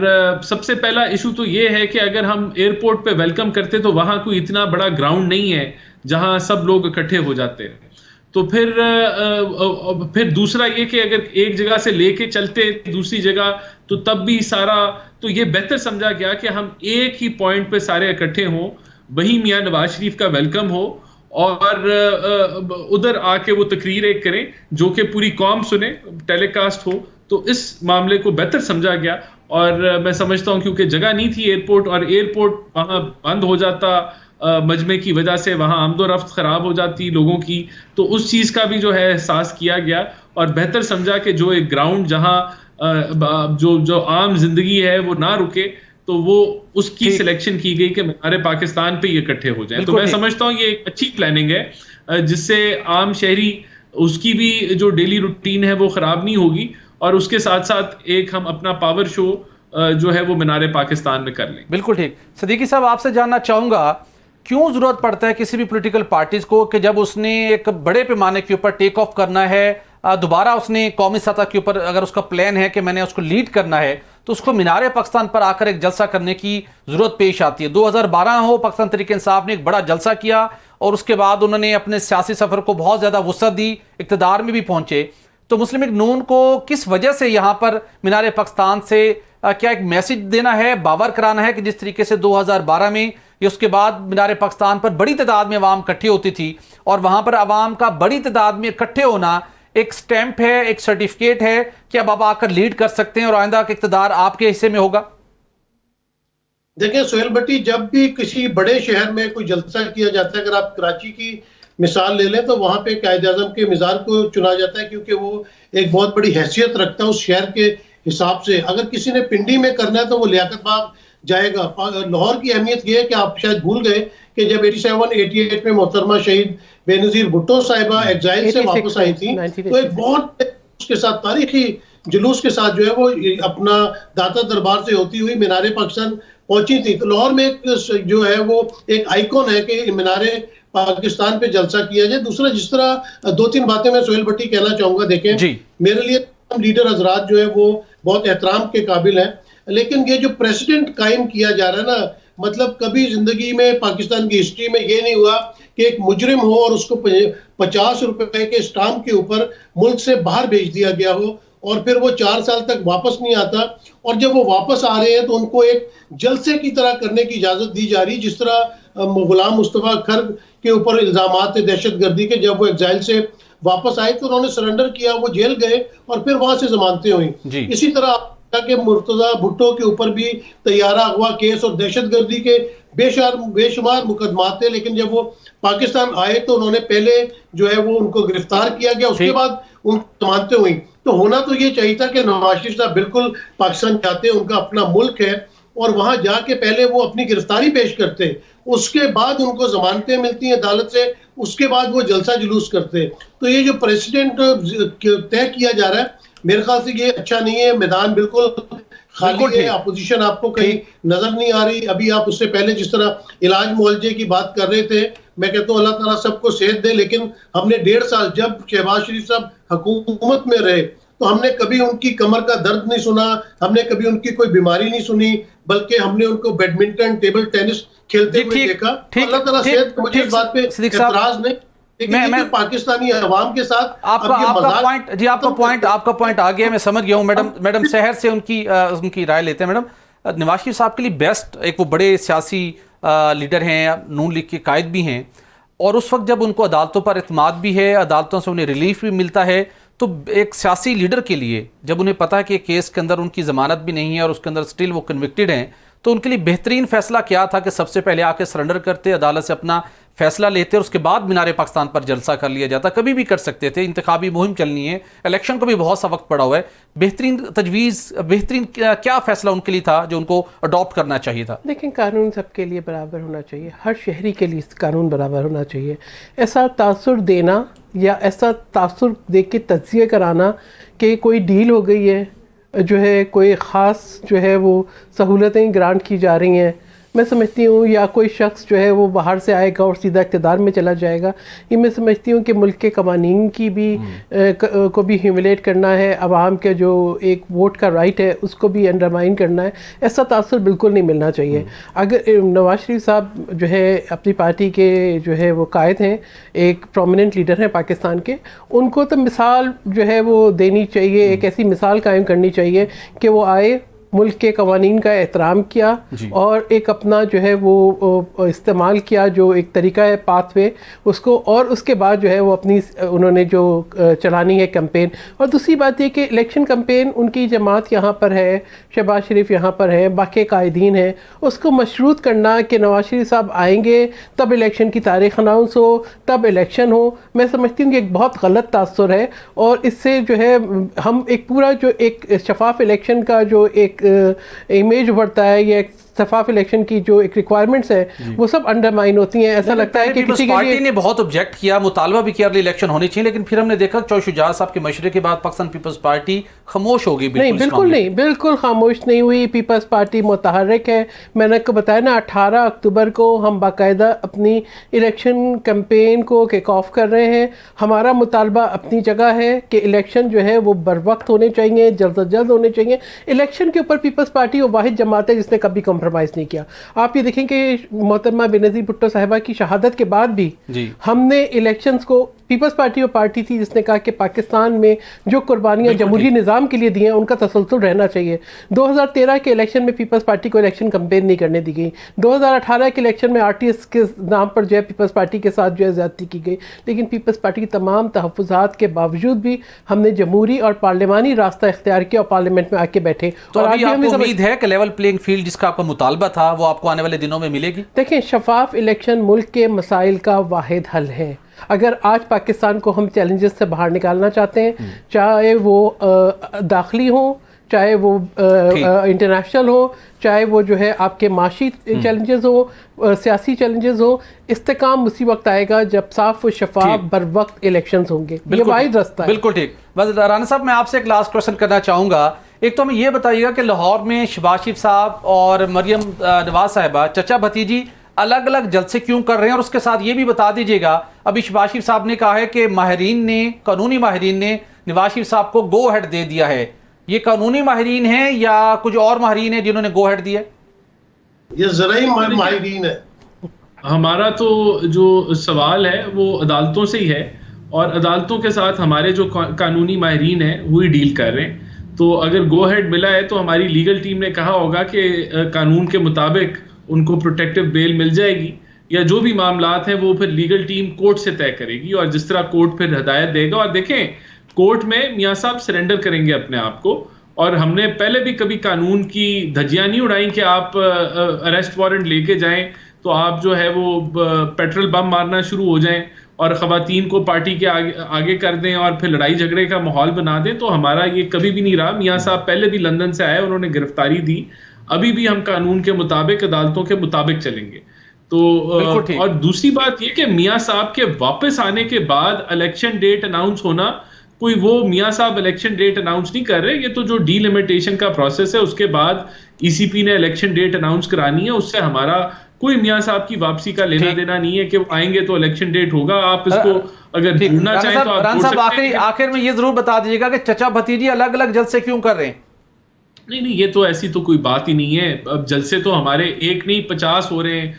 سب سے پہلا ایشو تو یہ ہے کہ اگر ہم ایئرپورٹ پہ ویلکم کرتے تو وہاں کوئی اتنا بڑا گراؤنڈ نہیں ہے جہاں سب لوگ اکٹھے ہو جاتے ہیں. تو پھر دوسرا یہ کہ اگر ایک جگہ سے لے کے چلتے دوسری جگہ تو تب بھی سارا, تو یہ بہتر سمجھا گیا کہ ہم ایک ہی پوائنٹ پہ سارے اکٹھے ہوں, وہیں میاں نواز شریف کا ویلکم ہو اور ادھر آ کے وہ تقریر ایک کریں جو کہ پوری قوم سنے, ٹیلی کاسٹ ہو. تو اس معاملے کو بہتر سمجھا گیا اور میں سمجھتا ہوں کیونکہ جگہ نہیں تھی ایئرپورٹ اور ایئرپورٹ وہاں بند ہو جاتا مجمع کی وجہ سے, وہاں آمد و رفت خراب ہو جاتی لوگوں کی, تو اس چیز کا بھی جو ہے احساس کیا گیا اور بہتر سمجھا کہ جو ایک گراؤنڈ جہاں جو عام زندگی ہے وہ نہ رکے تو وہ اس کی سلیکشن کی گئی کہ ہمارے پاکستان پہ یہ اکٹھے ہو جائیں. تو میں سمجھتا ہوں یہ ایک اچھی پلاننگ ہے جس سے عام شہری اس کی بھی جو ڈیلی روٹین ہے وہ خراب نہیں ہوگی اور اس کے ساتھ ساتھ ایک ہم اپنا پاور شو جو ہے وہ مینار پاکستان میں کر لیں. بالکل ٹھیک. صدیقی صاحب, آپ سے جاننا چاہوں گا کیوں ضرورت پڑتا ہے کسی بھی پولیٹیکل پارٹیز کو کہ جب اس نے ایک بڑے پیمانے کے اوپر ٹیک آف کرنا ہے, دوبارہ اس نے قومی سطح کے اوپر اگر اس کا پلان ہے کہ میں نے اس کو لیڈ کرنا ہے, تو اس کو مینار پاکستان پر آ کر ایک جلسہ کرنے کی ضرورت پیش آتی ہے. 2012 ہو, پاکستان تحریک انصاف نے ایک بڑا جلسہ کیا اور اس کے بعد انہوں نے اپنے سیاسی سفر کو بہت زیادہ وسعت دی, اقتدار میں بھی پہنچے. تو مسلم لیگ نون کو کس وجہ سے یہاں پر مینار پاکستان سے کیا ایک میسج دینا ہے, باور کرانا ہے کہ جس طریقے سے 2012 میں یہ اس کے بعد مینار پاکستان پر بڑی تعداد میں عوام اکٹھی ہوتی تھی اور وہاں پر عوام کا بڑی تعداد میں اکٹھے ہونا ایک سٹیمپ ہے, ایک سرٹیفکیٹ ہے کہ اب آپ آ کر لیڈ کر سکتے ہیں اور آئندہ کا اقتدار آپ کے حصے میں ہوگا. دیکھیں سہیل بھٹی, جب بھی کسی بڑے شہر میں کوئی جلسہ کیا جاتا ہے, اگر آپ کراچی کی مثال لے لیں تو وہاں پہ قائد اعظم کے مزار کو چنا جاتا ہے کیونکہ وہ ایک بہت بڑی حیثیت رکھتا ہے اس شہر کے حساب سے. اگر کسی نے پنڈی میں کرنا ہے تو وہ لیاقت باغ جائے گا. لاہور کی اہمیت یہ ہے کہ آپ شاید بھول گئے کہ جب 87-88 میں محترمہ شہید بے نظیر بھٹو صاحبہ ایگزائل سے واپس آئی تھیں تو ایک بہت اس کے ساتھ تاریخی جلوس کے ساتھ جو ہے وہ اپنا داتا دربار سے ہوتی ہوئی مینار پاکستان پہنچی تھی. تو لاہور میں جو ہے وہ ایک آئیکن ہے کہ مینار پاکستان پہ جلسہ کیا جائے. دوسرا جس طرح 2-3 باتیں میں سہیل بھٹی کہنا چاہوں گا. دیکھیں میرے لیے لیڈر حضرات جو ہے وہ بہت احترام کے قابل ہیں, لیکن یہ جو پریسیڈنٹ قائم کیا جا رہا ہے نا, مطلب کبھی زندگی میں پاکستان کی ہسٹری میں یہ نہیں ہوا کہ ایک مجرم ہو اور اس کو 50 روپے کے اسٹامپ کے اوپر ملک سے باہر بھیج دیا گیا ہو اور پھر وہ 4 سال تک واپس نہیں آتا, اور جب وہ واپس آ رہے ہیں تو ان کو ایک جلسے کی طرح کرنے کی اجازت دی جا رہی, جس طرح غلام مصطفیٰ کھر کے اوپر الزامات دہشت گردی کے, جب وہ ایگزائل سے واپس آئے تو انہوں نے سرنڈر کیا, وہ جیل گئے اور پھر وہاں سے ضمانتیں ہوئیں. اسی طرح کہ مرتضیٰ بھٹو کے اوپر بھی طیارہ اغوا کیس اور دہشت گردی کے بے شمار مقدمات تھے, لیکن جب وہ پاکستان آئے تو انہوں نے پہلے جو ہے وہ ان کو گرفتار کیا گیا, اس کے بعد ان کو ضمانتیں ہوئیں. تو ہونا تو یہ چاہیے تھا کہ نواز شریف صاحب بالکل پاکستان چاہتے ہیں, ان کا اپنا ملک ہے اور وہاں جا کے پہلے وہ اپنی گرفتاری پیش کرتے ہیں, اس کے بعد ان کو ضمانتیں ملتی ہیں عدالت سے, اس کے بعد وہ جلسہ جلوس کرتے ہیں. تو یہ جو پریسیڈنٹ طے کیا جا رہا ہے میرے خیال سے یہ اچھا نہیں ہے. میدان بالکل خالی ہے, اپوزیشن آپ کو کہیں نظر نہیں آ رہی. ابھی آپ اس سے پہلے جس طرح علاج معالجے کی بات کر رہے تھے, میں کہتا ہوں اللہ تعالیٰ سب کو صحت دے, لیکن ہم نے 1.5 سال جب شہباز شریف صاحب حکومت میں رہے تو ہم نے کبھی ان کی کمر کا درد نہیں سنا, ہم نے کبھی ان کی کوئی بیماری نہیں سنی, بلکہ ہم نے ان کو بیڈمنٹن, ٹیبل ٹینس کھیلتے ہوئے دیکھا. اللہ تعالیٰ صحت, مجھے اس بات پہ اعتراض نہیں, میں پاکستانی عوام کے ساتھ آپ کا پوائنٹ آ گیا, میں سمجھ گیا ہوں. میڈم سحر سے ان کی رائے لیتے ہیں. میڈم, نواز شریف صاحب کے لیے بیسٹ, ایک وہ بڑے سیاسی لیڈر ہیں, نون لیگ کے قائد بھی ہیں, اور اس وقت جب ان کو عدالتوں پر اعتماد بھی ہے, عدالتوں سے انہیں ریلیف بھی ملتا ہے, تو ایک سیاسی لیڈر کے لیے جب انہیں پتا ہے کہ کیس کے اندر ان کی ضمانت بھی نہیں ہے اور اس کے اندر سٹل وہ کنوکٹڈ ہیں, تو ان کے لیے بہترین فیصلہ کیا تھا کہ سب سے پہلے آ کے سرنڈر کرتے, عدالت سے اپنا فیصلہ لیتے اور اس کے بعد مینار پاکستان پر جلسہ کر لیا جاتا. کبھی بھی کر سکتے تھے, انتخابی مہم چلنی ہے, الیکشن کو بھی بہت سا وقت پڑا ہوا ہے. بہترین تجویز, بہترین کیا فیصلہ ان کے لیے تھا جو ان کو اڈاپٹ کرنا چاہیے تھا؟ لیکن قانون سب کے لیے برابر ہونا چاہیے, ہر شہری کے لیے قانون برابر ہونا چاہیے. ایسا تاثر دینا یا ایسا تاثر دے کے تجزیہ کرانا کہ کوئی ڈیل ہو گئی ہے, جو ہے کوئی خاص جو ہے وہ سہولتیں گرانٹ کی جا رہی ہیں, میں سمجھتی ہوں, یا کوئی شخص جو ہے وہ باہر سے آئے گا اور سیدھا اقتدار میں چلا جائے گا, یہ میں سمجھتی ہوں کہ ملک کے قوانین کی بھی کو بھی ہیوملیٹ کرنا ہے, عوام کے جو ایک ووٹ کا رائٹ ہے اس کو بھی انڈرمائن کرنا ہے. ایسا تاثر بالکل نہیں ملنا چاہیے. اگر نواز شریف صاحب جو ہے اپنی پارٹی کے جو ہے وہ قائد ہیں, ایک پرومیننٹ لیڈر ہیں پاکستان کے, ان کو تو مثال جو ہے وہ دینی چاہیے, ایک ایسی مثال قائم کرنی چاہیے کہ وہ آئے, ملک کے قوانین کا احترام کیا اور ایک اپنا جو ہے وہ استعمال کیا جو ایک طریقہ ہے پاتھ وے اس کو, اور اس کے بعد جو ہے وہ اپنی انہوں نے جو چلانی ہے کمپین. اور دوسری بات یہ کہ الیکشن کمپین ان کی جماعت یہاں پر ہے, شہباز شریف یہاں پر ہے, باقی قائدین ہیں, اس کو مشروط کرنا کہ نواز شریف صاحب آئیں گے تب الیکشن کی تاریخ اناؤنس ہو, تب الیکشن ہو, میں سمجھتی ہوں کہ ایک بہت غلط تاثر ہے. اور اس سے جو ہے ہم ایک پورا جو ایک شفاف الیکشن کا جو ایک امیج بڑھتا ہے, یا ایک شفاف الیکشن کی جو ایک ریکوائرمنٹس ہیں وہ سب انڈرمائن ہوتی ہیں. ایسا لگتا ہے کہ کسی کے پارٹی نے بہت آبجیکٹ کیا, مطالبہ بھی کیا ارلی الیکشن ہونے چاہیے, لیکن پھر ہم نے دیکھا چوہے شجاع صاحب کے مشورے کے بعد پاکستان پیپلز پارٹی خاموش ہو گئی. نہیں, بالکل نہیں, بالکل خاموش نہیں ہوئی. پیپلز پارٹی متحرک ہے. میں نے آپ کو بتایا نا, 18 اکتوبر کو ہم باقاعدہ اپنی الیکشن کمپین کو کک آف کر رہے ہیں. ہمارا مطالبہ اپنی جگہ ہے کہ الیکشن جو ہے وہ بر وقت ہونے چاہیے, جلد از جلد ہونے چاہیے. الیکشن کے اوپر پیپلز پارٹی وہ واحد جماعت ہے جس نے کبھی کمپرومائز نہیں کیا. آپ یہ دیکھیں کہ محترمہ بے نظیر بھٹو صاحبہ کی شہادت کے بعد بھی ہم نے الیکشنز کو پیپلز پارٹی وہ پارٹی تھی جس نے کہا کہ پاکستان میں جو قربانیاں جمہوری نظام کے لیے دی ہیں ان کا تسلسل رہنا چاہیے. 2013 کے الیکشن میں پیپلز پارٹی کو الیکشن کمپین نہیں کرنے دی گئی. 2018 کے الیکشن میں RTS کے نام پر جو ہے پیپلز پارٹی کے ساتھ جو ہے زیادتی کی گئی. لیکن پیپلز پارٹی کی تمام تحفظات کے باوجود بھی ہم نے جمہوری اور پارلیمانی راستہ اختیار کیا اور پارلیمنٹ میں آ کے بیٹھے. تو ابھی آپ کو امید ہے کہ لیول پلینگ فیلڈ جس کا آپ کا مطالبہ تھا وہ آپ کو آنے والے دنوں میں ملے گی؟ دیکھیں، شفاف الیکشن ملک کے مسائل کا واحد حل ہے. اگر آج پاکستان کو ہم چیلنجز سے باہر نکالنا چاہتے ہیں، چاہے وہ داخلی ہوں، چاہے وہ انٹرنیشنل ہو، چاہے وہ جو ہے آپ کے معاشی چیلنجز ہوں، سیاسی چیلنجز ہوں، استحکام اسی وقت آئے گا جب صاف و شفاف بر وقت الیکشنز ہوں گے. یہ واحد راستہ ہے. بالکل ٹھیک. بس رانا صاحب میں آپ سے ایک لاسٹ کوشچن کرنا چاہوں گا. ایک تو ہمیں یہ بتائیے گا کہ لاہور میں شہباز شریف صاحب اور مریم نواز صاحبہ چچا بھتیجی الگ الگ جلسے کیوں کر رہے ہیں؟ اور اس کے ساتھ یہ بھی بتا دیجیے گا، ابھی شہباز شریف صاحب نے کہا ہے کہ قانونی ماہرین نے نواز شریف صاحب کو گو ہیڈ دے دیا ہے. یہ قانونی ماہرین ہیں یا کچھ اور ماہرین ہیں جنہوں نے گو ہیڈ دیا؟ یہ زرعی ماہرین ہے. ہمارا تو جو سوال ہے وہ عدالتوں سے ہی ہے، اور عدالتوں کے ساتھ ہمارے جو قانونی ماہرین ہیں وہی ڈیل کر رہے ہیں. تو اگر گو ہیڈ ملا ہے تو ہماری لیگل ٹیم نے کہا ہوگا کہ قانون کے مطابق ان کو پروٹیکٹیو بیل مل جائے گی، یا جو بھی معاملات ہیں وہ پھر لیگل ٹیم کورٹ سے طے کرے گی، اور جس طرح کورٹ پھر ہدایت دے گا. اور دیکھیں، کورٹ میں میاں صاحب سرنڈر کریں گے اپنے آپ کو، اور ہم نے پہلے بھی کبھی قانون کی دھجیاں نہیں اڑائیں کہ آپ اریسٹ وارنٹ لے کے جائیں تو آپ جو ہے وہ پیٹرول بم مارنا شروع ہو جائیں اور خواتین کو پارٹی کے آگے کر دیں اور پھر لڑائی جھگڑے کا ماحول بنا دیں. تو ہمارا یہ کبھی بھی نہیں رہا. میاں صاحب پہلے بھی لندن سے آئے، انہوں نے گرفتاری دی. ابھی بھی ہم قانون کے مطابق، عدالتوں کے مطابق چلیں گے. تو اور دوسری بات یہ کہ میاں صاحب کے واپس آنے کے بعد الیکشن ڈیٹ اناؤنس ہونا، کوئی وہ میاں صاحب الیکشن ڈیٹ اناؤنس نہیں کر رہے. یہ تو جو ڈی لمیٹیشن کا پروسیس ہے اس کے بعد ECP نے الیکشن ڈیٹ اناؤنس کرانی ہے. اس سے ہمارا کوئی میاں صاحب کی واپسی کا لینا دینا نہیں ہے کہ وہ آئیں گے تو الیکشن ڈیٹ ہوگا. آپ اس کو اگر ڈھونڈنا چاہیں تو ران صاحب آخر میں یہ ضرور بتا دیجیے گا کہ چچا بھتیجی الگ الگ جلسے کیوں کر رہے ہیں؟ نہیں، یہ تو ایسی تو کوئی بات ہی نہیں ہے. اب جلسے تو ہمارے ایک نہیں 50 ہو رہے ہیں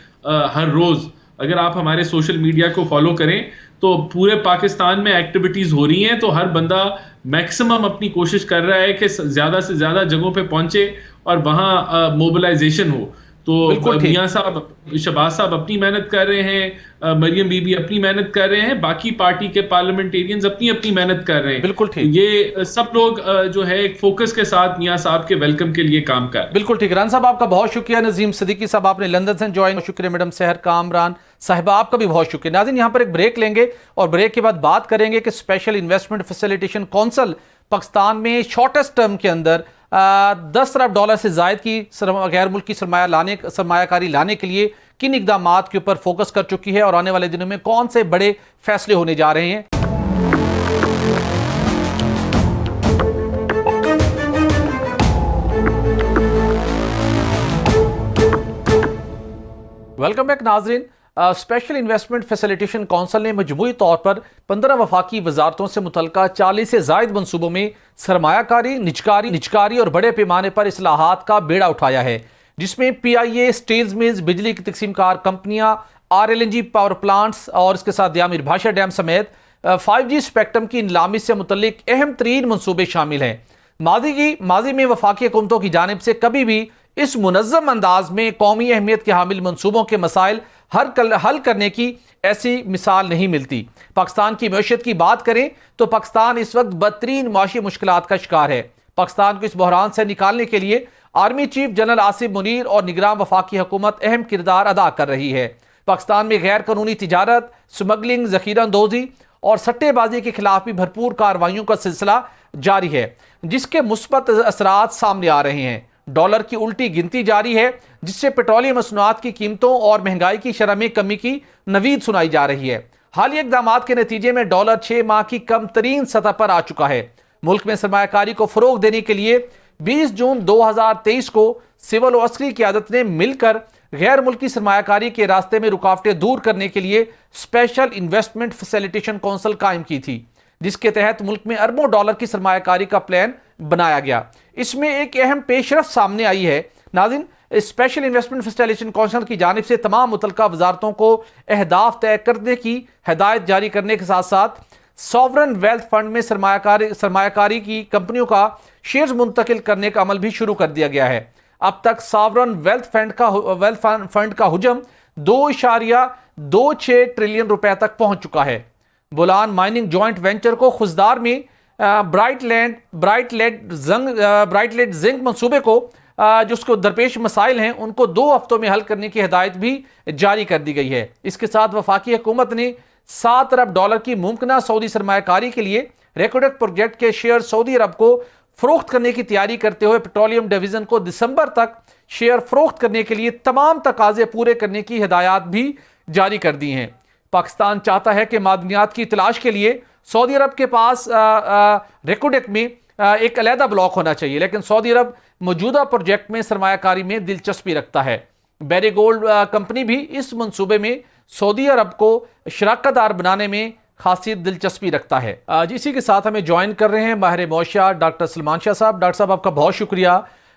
ہر روز. اگر آپ ہمارے سوشل میڈیا کو فالو کریں تو پورے پاکستان میں ایکٹیویٹیز ہو رہی ہیں. تو ہر بندہ میکسیمم اپنی کوشش کر رہا ہے کہ زیادہ سے زیادہ جگہوں پہ پہنچے اور وہاں موبلائزیشن ہو. تو میاں صاحب، شہباز صاحب اپنی محنت کر رہے ہیں، مریم بی بی اپنی محنت کر رہے ہیں، باقی پارٹی کے پارلیمنٹیرینز اپنی محنت کر رہے ہیں. بالکل ٹھیک. یہ سب لوگ جو ہے ایک فوکس کے ساتھ میاں صاحب کے ویلکم کے لیے کام کر رہے ہیں. بالکل ٹھیک. ران صاحب آپ کا بہت شکریہ. نظیم صدیقی صاحب آپ نے لندن سے جوائن. شکریہ میڈم سحر کامران صاحبہ، آپ کا بھی بہت شکریہ. ناظرین یہاں پر ایک بریک لیں گے اور بریک کے بعد بات کریں گے کہ special investment facilitation council Pakistan میں شارٹسٹ ٹرم کے اندر $10 ارب سے زائد کی غیر ملکی سرمایہ کاری لانے کے لیے کن اقدامات کے اوپر فوکس کر چکی ہے اور آنے والے دنوں میں کون سے بڑے فیصلے ہونے جا رہے ہیں. ویلکم بیک ناظرین. اسپیشل انویسٹمنٹ فیسیلیٹیشن کونسل نے مجموعی طور پر 15 وفاقی وزارتوں سے متعلقہ 40 سے زائد منصوبوں میں سرمایہ کاری، نجکاری اور بڑے پیمانے پر اصلاحات کا بیڑا اٹھایا ہے، جس میں PIA، اسٹیلز ملز، بجلی کی تقسیم کار کمپنیاں، RLNG پاور پلانٹس اور اس کے ساتھ دیامر بھاشا ڈیم سمیت 5G اسپیکٹرم کی نیلامی سے متعلق اہم ترین منصوبے شامل ہیں. ماضی میں وفاقی حکومتوں کی جانب سے کبھی بھی اس منظم انداز میں قومی اہمیت کے حامل منصوبوں کے مسائل حل کرنے کی ایسی مثال نہیں ملتی. پاکستان کی معیشت کی بات کریں تو پاکستان اس وقت بدترین معاشی مشکلات کا شکار ہے. پاکستان کو اس بحران سے نکالنے کے لیے army chief general Asif Munir اور نگراں وفاقی حکومت اہم کردار ادا کر رہی ہے. پاکستان میں غیر قانونی تجارت، سمگلنگ، ذخیرہ اندوزی اور سٹے بازی کے خلاف بھی بھرپور کارروائیوں کا سلسلہ جاری ہے، جس کے مثبت اثرات سامنے آ رہے ہیں. ڈالر کی الٹی گنتی جاری ہے، جس سے پیٹرولیم مصنوعات کی قیمتوں اور مہنگائی کی شرح میں کمی کی نوید سنائی جا رہی ہے. حالیہ اقدامات کے نتیجے میں ڈالر 6 ماہ کی کم ترین سطح پر آ چکا ہے. ملک میں سرمایہ کاری کو فروغ دینے کے لیے 20 جون 2023 کو سول و عسکری قیادت نے مل کر غیر ملکی سرمایہ کاری کے راستے میں رکاوٹیں دور کرنے کے لیے اسپیشل انویسٹمنٹ فیسیلیٹیشن کونسل قائم کی تھی، جس کے تحت ملک میں اربوں ڈالر کی سرمایہ کاری کا پلان بنایا گیا. اس میں ایک اہم پیش رفت سامنے آئی ہے. ناظرین، اسپیشل انویسٹمنٹ فیسیلیٹیشن کونسل کی جانب سے تمام متعلقہ وزارتوں کو اہداف طے کرنے کی ہدایت جاری کرنے کے ساتھ ساتھ ساورن ویلتھ فنڈ میں سرمایہ کاری کی کمپنیوں کا شیئرز منتقل کرنے کا عمل بھی شروع کر دیا گیا ہے۔ اب تک ساورن ویلتھ فنڈ کا حجم 2.26 ٹریلین روپے تک پہنچ چکا ہے۔ بولان مائننگ جوائنٹ وینچر کو خزدار میں برائٹ لیڈ زنک منصوبے کو جس کو درپیش مسائل ہیں ان کو 2 ہفتوں میں حل کرنے کی ہدایت بھی جاری کر دی گئی ہے۔ اس کے ساتھ وفاقی حکومت نے $7 ارب کی ممکنہ سعودی سرمایہ کاری کے لیے ریکوڈک پروجیکٹ کے شیئر سعودی عرب کو فروخت کرنے کی تیاری کرتے ہوئے پیٹرولیم ڈویژن کو دسمبر تک شیئر فروخت کرنے کے لیے تمام تقاضے پورے کرنے کی ہدایات بھی جاری کر دی ہیں۔ پاکستان چاہتا ہے کہ معدنیات کی تلاش کے لیے سعودی عرب کے پاس ریکوڈک میں ایک علیحدہ بلاک ہونا چاہیے، لیکن سعودی عرب موجودہ پروجیکٹ میں سرمایہ کاری میں دلچسپی رکھتا ہے۔ بیری گولڈ کمپنی بھی اس منصوبے میں سعودی عرب کو شراکت دار بنانے میں خاصی دلچسپی رکھتا ہے۔ اسی کے ساتھ ہمیں جوائن کر رہے ہیں ماہر معاشیات ڈاکٹر سلمان شاہ صاحب۔ ڈاکٹر صاحب آپ کا بہت شکریہ۔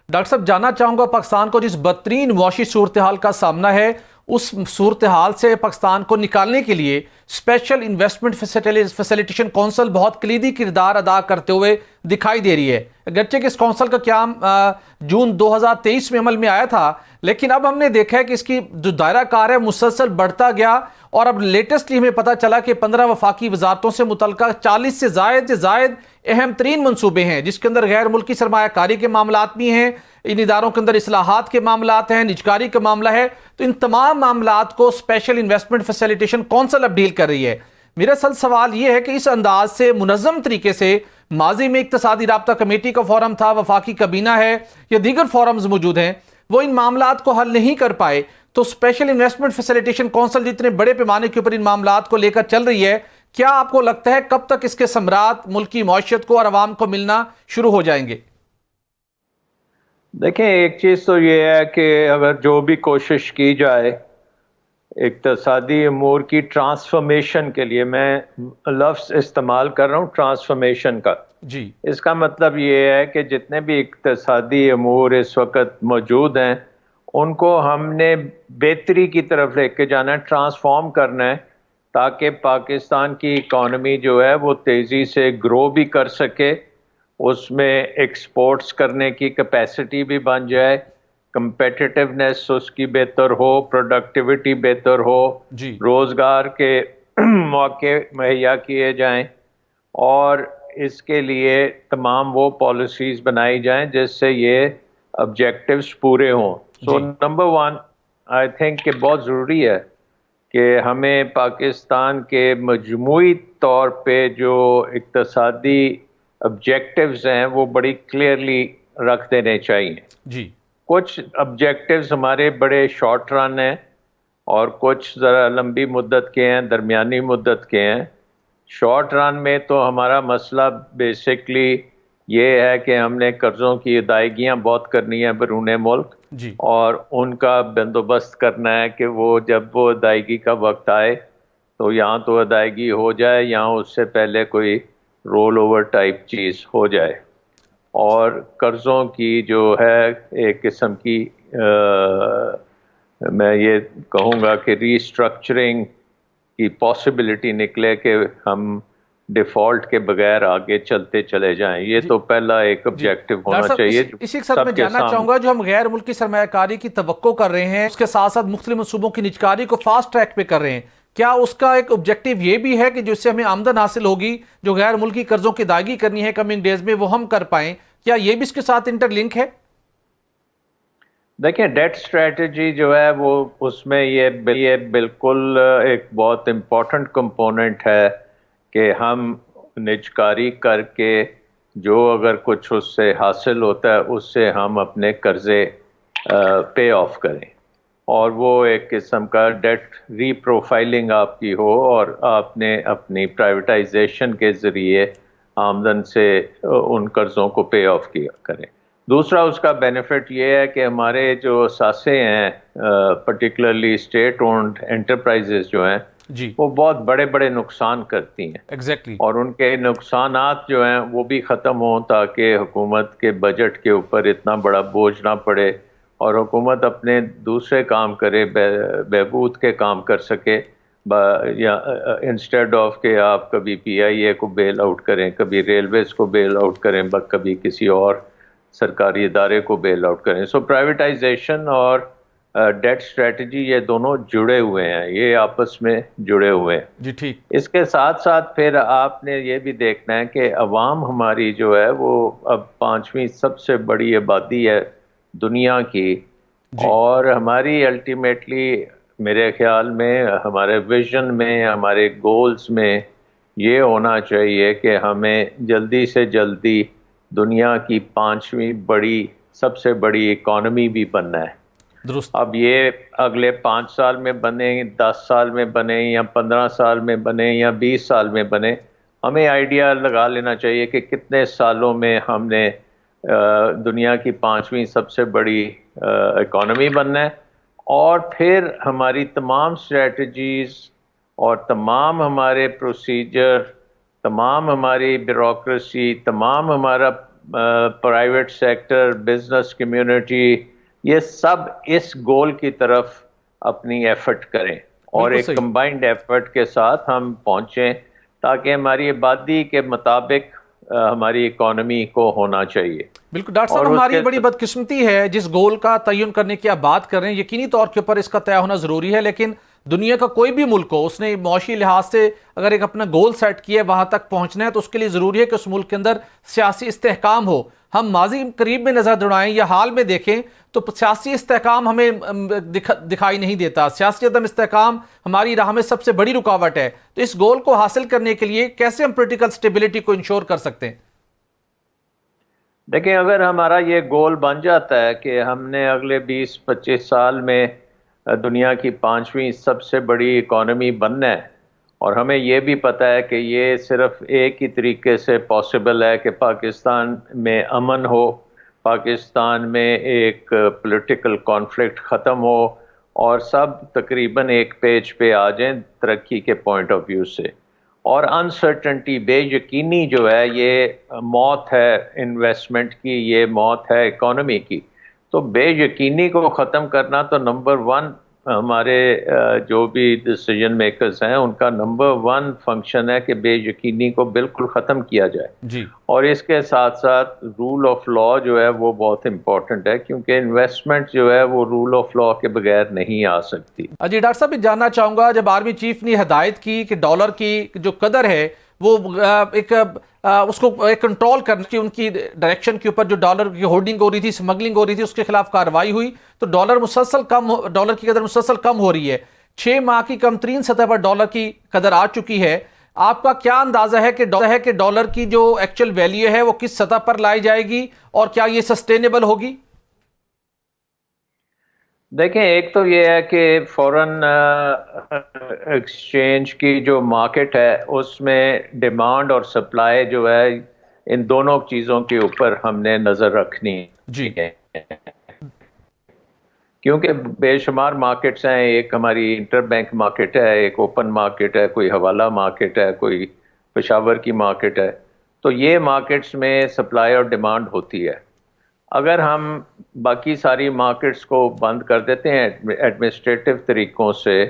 ڈاکٹر صاحب جاننا چاہوں گا پاکستان کو جس بدترین معاشی صورتحال کا سامنا ہے اس صورتحال سے پاکستان کو نکالنے کے لیے اسپیشل انویسٹمنٹ فیسیلیٹیشن کونسل بہت کلیدی کردار ادا کرتے ہوئے دکھائی دے رہی ہے۔ اگرچہ کہ اس کونسل کا قیام جون 2023 میں عمل میں آیا تھا، لیکن اب ہم نے دیکھا ہے کہ اس کی جو دائرہ کار ہے مسلسل بڑھتا گیا، اور اب لیٹسٹلی ہمیں پتہ چلا کہ 15 وفاقی وزارتوں سے متعلقہ 40 سے زائد اہم ترین منصوبے ہیں، جس کے اندر غیر ملکی سرمایہ کاری کے معاملات بھی ہیں، ان اداروں کے اندر اصلاحات کے معاملات ہیں، نجکاری کا معاملہ ہے۔ تو ان تمام معاملات کو اسپیشل انویسٹمنٹ فیسیلیٹیشن کونسل اب ڈیل کر رہی ہے۔ میرا اصل سوال یہ ہے کہ اس انداز سے منظم طریقے سے ماضی میں اقتصادی رابطہ کمیٹی کا فورم تھا، وفاقی کابینہ ہے یا دیگر فورمز موجود ہیں، وہ ان معاملات کو حل نہیں کر پائے، تو اسپیشل انویسٹمنٹ فیسیلیٹیشن کونسل جتنے بڑے پیمانے کے اوپر ان معاملات کو لے کر چل رہی ہے، کیا آپ کو لگتا ہے کب تک اس کے ثمرات ملکی معیشت کو اور عوام کو ملنا شروع ہو جائیں گے؟ دیکھیں، ایک چیز تو یہ ہے کہ اگر جو بھی کوشش کی جائے اقتصادی امور کی ٹرانسفارمیشن کے لیے، میں لفظ استعمال کر رہا ہوں ٹرانسفارمیشن کا، جی، اس کا مطلب یہ ہے کہ جتنے بھی اقتصادی امور اس وقت موجود ہیں ان کو ہم نے بہتری کی طرف لے کے جانا ہے، ٹرانسفارم کرنا ہے، تاکہ پاکستان کی اکانومی جو ہے وہ تیزی سے گرو بھی کر سکے، اس میں ایکسپورٹس کرنے کی کیپیسٹی بھی بن جائے، کمپیٹیٹیونیس اس کی بہتر ہو، پروڈکٹیوٹی بہتر ہو، جی، روزگار کے موقع مہیا کیے جائیں، اور اس کے لیے تمام وہ پالیسیز بنائی جائیں جس سے یہ آبجیکٹیوز پورے ہوں۔ سو نمبر 1 آئی تھنک کہ بہت ضروری ہے کہ ہمیں پاکستان کے مجموعی طور پہ جو اقتصادی آبجیکٹیوز ہیں وہ بڑی کلیئرلی رکھ دینے چاہیے۔ جی، کچھ آبجیکٹیوز ہمارے بڑے شارٹ رن ہیں اور کچھ ذرا لمبی مدت کے ہیں، درمیانی مدت کے ہیں۔ شارٹ رن میں تو ہمارا مسئلہ بیسکلی یہ ہے کہ ہم نے قرضوں کی ادائیگیاں بہت کرنی ہیں بیرون ملک، جی، اور ان کا بندوبست کرنا ہے کہ وہ جب وہ ادائیگی کا وقت آئے تو یہاں تو ادائیگی ہو جائے، یہاں اس سے پہلے کوئی رول اوور ٹائپ چیز ہو جائے، اور قرضوں کی جو ہے ایک قسم کی میں یہ کہوں گا کہ ری اسٹرکچرنگ کی پاسبلٹی نکلے کہ ہم ڈیفالٹ کے بغیر آگے چلتے چلے جائیں۔ یہ تو پہلا ایک آبجیکٹو ہونا چاہیے۔ اسی کے ساتھ میں جاننا چاہوں گا جو ہم غیر ملکی سرمایہ کاری کی توقع کر رہے ہیں، اس کے ساتھ ساتھ مختلف منصوبوں کی نجکاری کو فاسٹ ٹریک پہ کر رہے ہیں، کیا اس کا ایک آبجیکٹیو یہ بھی ہے کہ جس سے ہمیں آمدن حاصل ہوگی، جو غیر ملکی قرضوں کی ادائیگی کرنی ہے کمنگ ڈیز میں، وہ ہم کر پائیں؟ کیا یہ بھی اس کے ساتھ انٹر لنک ہے؟ دیکھیں، ڈیٹ اسٹریٹجی جو ہے وہ اس میں یہ بالکل ایک بہت امپورٹنٹ کمپوننٹ ہے کہ ہم نجکاری کر کے جو اگر کچھ اس سے حاصل ہوتا ہے اس سے ہم اپنے قرضے پے آف کریں، اور وہ ایک قسم کا ڈیٹ ری پروفائلنگ آپ کی ہو، اور آپ نے اپنی پرائیویٹائزیشن کے ذریعے آمدن سے ان قرضوں کو پے آف کیا کریں۔ دوسرا اس کا بینیفٹ یہ ہے کہ ہمارے جو اثاثے ہیں، پرٹیکولرلی اسٹیٹ اونڈ انٹرپرائزز جو ہیں، جی، وہ بہت بڑے بڑے نقصان کرتی ہیں، ایگزیکٹلی، اور ان کے نقصانات جو ہیں وہ بھی ختم ہوں تاکہ حکومت کے بجٹ کے اوپر اتنا بڑا بوجھ نہ پڑے، اور حکومت اپنے دوسرے کام کرے، بہبود کے کام کر سکے، یا انسٹیڈ آف کہ آپ کبھی پی آئی اے کو بیل آؤٹ کریں، کبھی ریلویز کو بیل آؤٹ کریں، کبھی کسی اور سرکاری ادارے کو بیل آؤٹ کریں. سو پرائیویٹائزیشن اور ڈیٹ اسٹریٹجی یہ دونوں جڑے ہوئے ہیں، یہ آپس میں جڑے ہوئے ہیں. جی ٹھیک. اس کے ساتھ ساتھ پھر آپ نے یہ بھی دیکھنا ہے کہ عوام ہماری جو ہے وہ اب 5ویں سب سے بڑی آبادی ہے دنیا کی. اور ہماری الٹیمیٹلی میرے خیال میں ہمارے ویژن میں، ہمارے گولز میں یہ ہونا چاہیے کہ ہمیں جلدی سے جلدی دنیا کی 5ویں سب سے بڑی اکانومی بھی بننا ہے. درست. اب یہ اگلے 5 سال میں بنے، 10 سال میں بنے، یا 15 سال میں بنے، یا 20 سال میں بنے، ہمیں آئیڈیا لگا لینا چاہیے کہ کتنے سالوں میں ہم نے دنیا کی 5ویں سب سے بڑی اکانومی بننا ہے. اور پھر ہماری تمام اسٹریٹجیز اور تمام ہمارے پروسیجر، تمام ہماری بیوروکریسی، تمام ہمارا پرائیویٹ سیکٹر، بزنس کمیونٹی، یہ سب اس گول کی طرف اپنی ایفرٹ کریں اور ایک کمبائنڈ ایفرٹ کے ساتھ ہم پہنچیں، تاکہ ہماری آبادی کے مطابق ہماری اکانومی کو ہونا چاہیے. بالکل ڈاکٹر صاحب، ہماری بڑی بدقسمتی ہے جس گول کا تعین کرنے کی آپ بات کر رہے ہیں، یقینی طور کے اوپر اس کا طے ہونا ضروری ہے، لیکن دنیا کا کوئی بھی ملک ہو، اس نے معاشی لحاظ سے اگر ایک اپنا گول سیٹ کیا ہے، وہاں تک پہنچنا ہے، تو اس کے لیے ضروری ہے کہ اس ملک کے اندر سیاسی استحکام ہو. ہم ماضی قریب میں نظر دوڑائیں یا حال میں دیکھیں تو سیاسی استحکام ہمیں دکھائی نہیں دیتا. سیاسی عدم استحکام ہماری راہ میں سب سے بڑی رکاوٹ ہے. تو اس گول کو حاصل کرنے کے لیے کیسے ہم پولیٹیکل سٹیبلٹی کو انشور کر سکتے ہیں؟ دیکھیں، اگر ہمارا یہ گول بن جاتا ہے کہ ہم نے اگلے 20-25 سال میں دنیا کی 5ویں سب سے بڑی اکانومی بننا ہے، اور ہمیں یہ بھی پتہ ہے کہ یہ صرف ایک ہی طریقے سے پاسبل ہے کہ پاکستان میں امن ہو، پاکستان میں ایک پولیٹیکل کانفلکٹ ختم ہو، اور سب تقریباً ایک پیج پہ آ جائیں ترقی کے پوائنٹ آف ویو سے. اور انسرٹنٹی، بے یقینی جو ہے، یہ موت ہے انویسٹمنٹ کی، یہ موت ہے اکانومی کی. تو بے یقینی کو ختم کرنا تو نمبر 1 ہمارے جو بھی ڈیسیجن میکرز ہیں ان کا نمبر 1 فنکشن ہے کہ بے یقینی کو بالکل ختم کیا جائے. جی. اور اس کے ساتھ ساتھ رول آف لا جو ہے وہ بہت امپورٹنٹ ہے، کیونکہ انویسٹمنٹ جو ہے وہ رول آف لا کے بغیر نہیں آ سکتی. جی ڈاکٹر صاحب، جاننا چاہوں گا، جب آرمی چیف نے ہدایت کی کہ ڈالر کی جو قدر ہے وہ اس کو کنٹرول کرنے کی، ان کی ڈائریکشن کے اوپر جو ڈالر کی ہولڈنگ ہو رہی تھی، سمگلنگ ہو رہی تھی، اس کے خلاف کارروائی ہوئی، تو ڈالر کی قدر مسلسل کم ہو رہی ہے. 6 ماہ کی کم ترین سطح پر ڈالر کی قدر آ چکی ہے. آپ کا کیا اندازہ ہے کہ ڈالر کی جو ایکچوئل ویلیو ہے وہ کس سطح پر لائی جائے گی، اور کیا یہ سسٹینیبل ہوگی؟ دیکھیں، ایک تو یہ ہے کہ فورن ایکسچینج کی جو مارکیٹ ہے اس میں ڈیمانڈ اور سپلائی جو ہے، ان دونوں چیزوں کے اوپر ہم نے نظر رکھنی ہے. جی. کیونکہ بے شمار مارکیٹس ہیں. ایک ہماری انٹر بینک مارکیٹ ہے، ایک اوپن مارکیٹ ہے، کوئی حوالہ مارکیٹ ہے، کوئی پشاور کی مارکیٹ ہے. تو یہ مارکیٹس میں سپلائی اور ڈیمانڈ ہوتی ہے. اگر ہم باقی ساری مارکیٹس کو بند کر دیتے ہیں ایڈمنسٹریٹو طریقوں سے،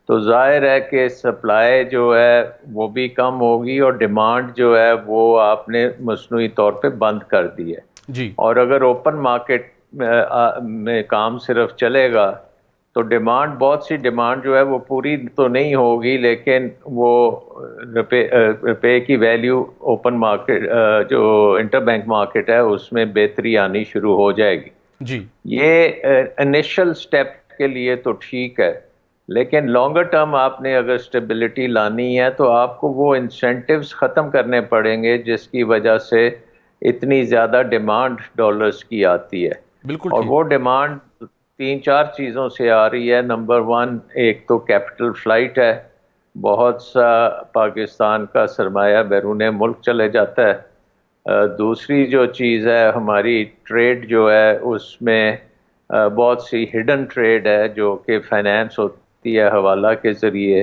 تو ظاہر ہے کہ سپلائی جو ہے وہ بھی کم ہوگی، اور ڈیمانڈ جو ہے وہ آپ نے مصنوعی طور پہ بند کر دی ہے. جی. اور اگر اوپن مارکیٹ میں کام صرف چلے گا تو بہت سی ڈیمانڈ جو ہے وہ پوری تو نہیں ہوگی، لیکن وہ روپے کی ویلیو اوپن مارکیٹ جو انٹر بینک مارکیٹ ہے اس میں بہتری آنی شروع ہو جائے گی. جی. یہ انیشل سٹیپ کے لیے تو ٹھیک ہے، لیکن لانگر ٹرم آپ نے اگر اسٹیبلٹی لانی ہے تو آپ کو وہ انسینٹیوز ختم کرنے پڑیں گے جس کی وجہ سے اتنی زیادہ ڈیمانڈ ڈالرز کی آتی ہے. بالکل. اور وہ ڈیمانڈ 3-4 چیزوں سے آ رہی ہے. نمبر 1 ایک تو کیپٹل فلائٹ ہے، بہت سا پاکستان کا سرمایہ بیرون ملک چلے جاتا ہے. دوسری جو چیز ہے ہماری ٹریڈ جو ہے اس میں بہت سی ہڈن ٹریڈ ہے جو کہ فائنینس ہوتی ہے حوالہ کے ذریعے.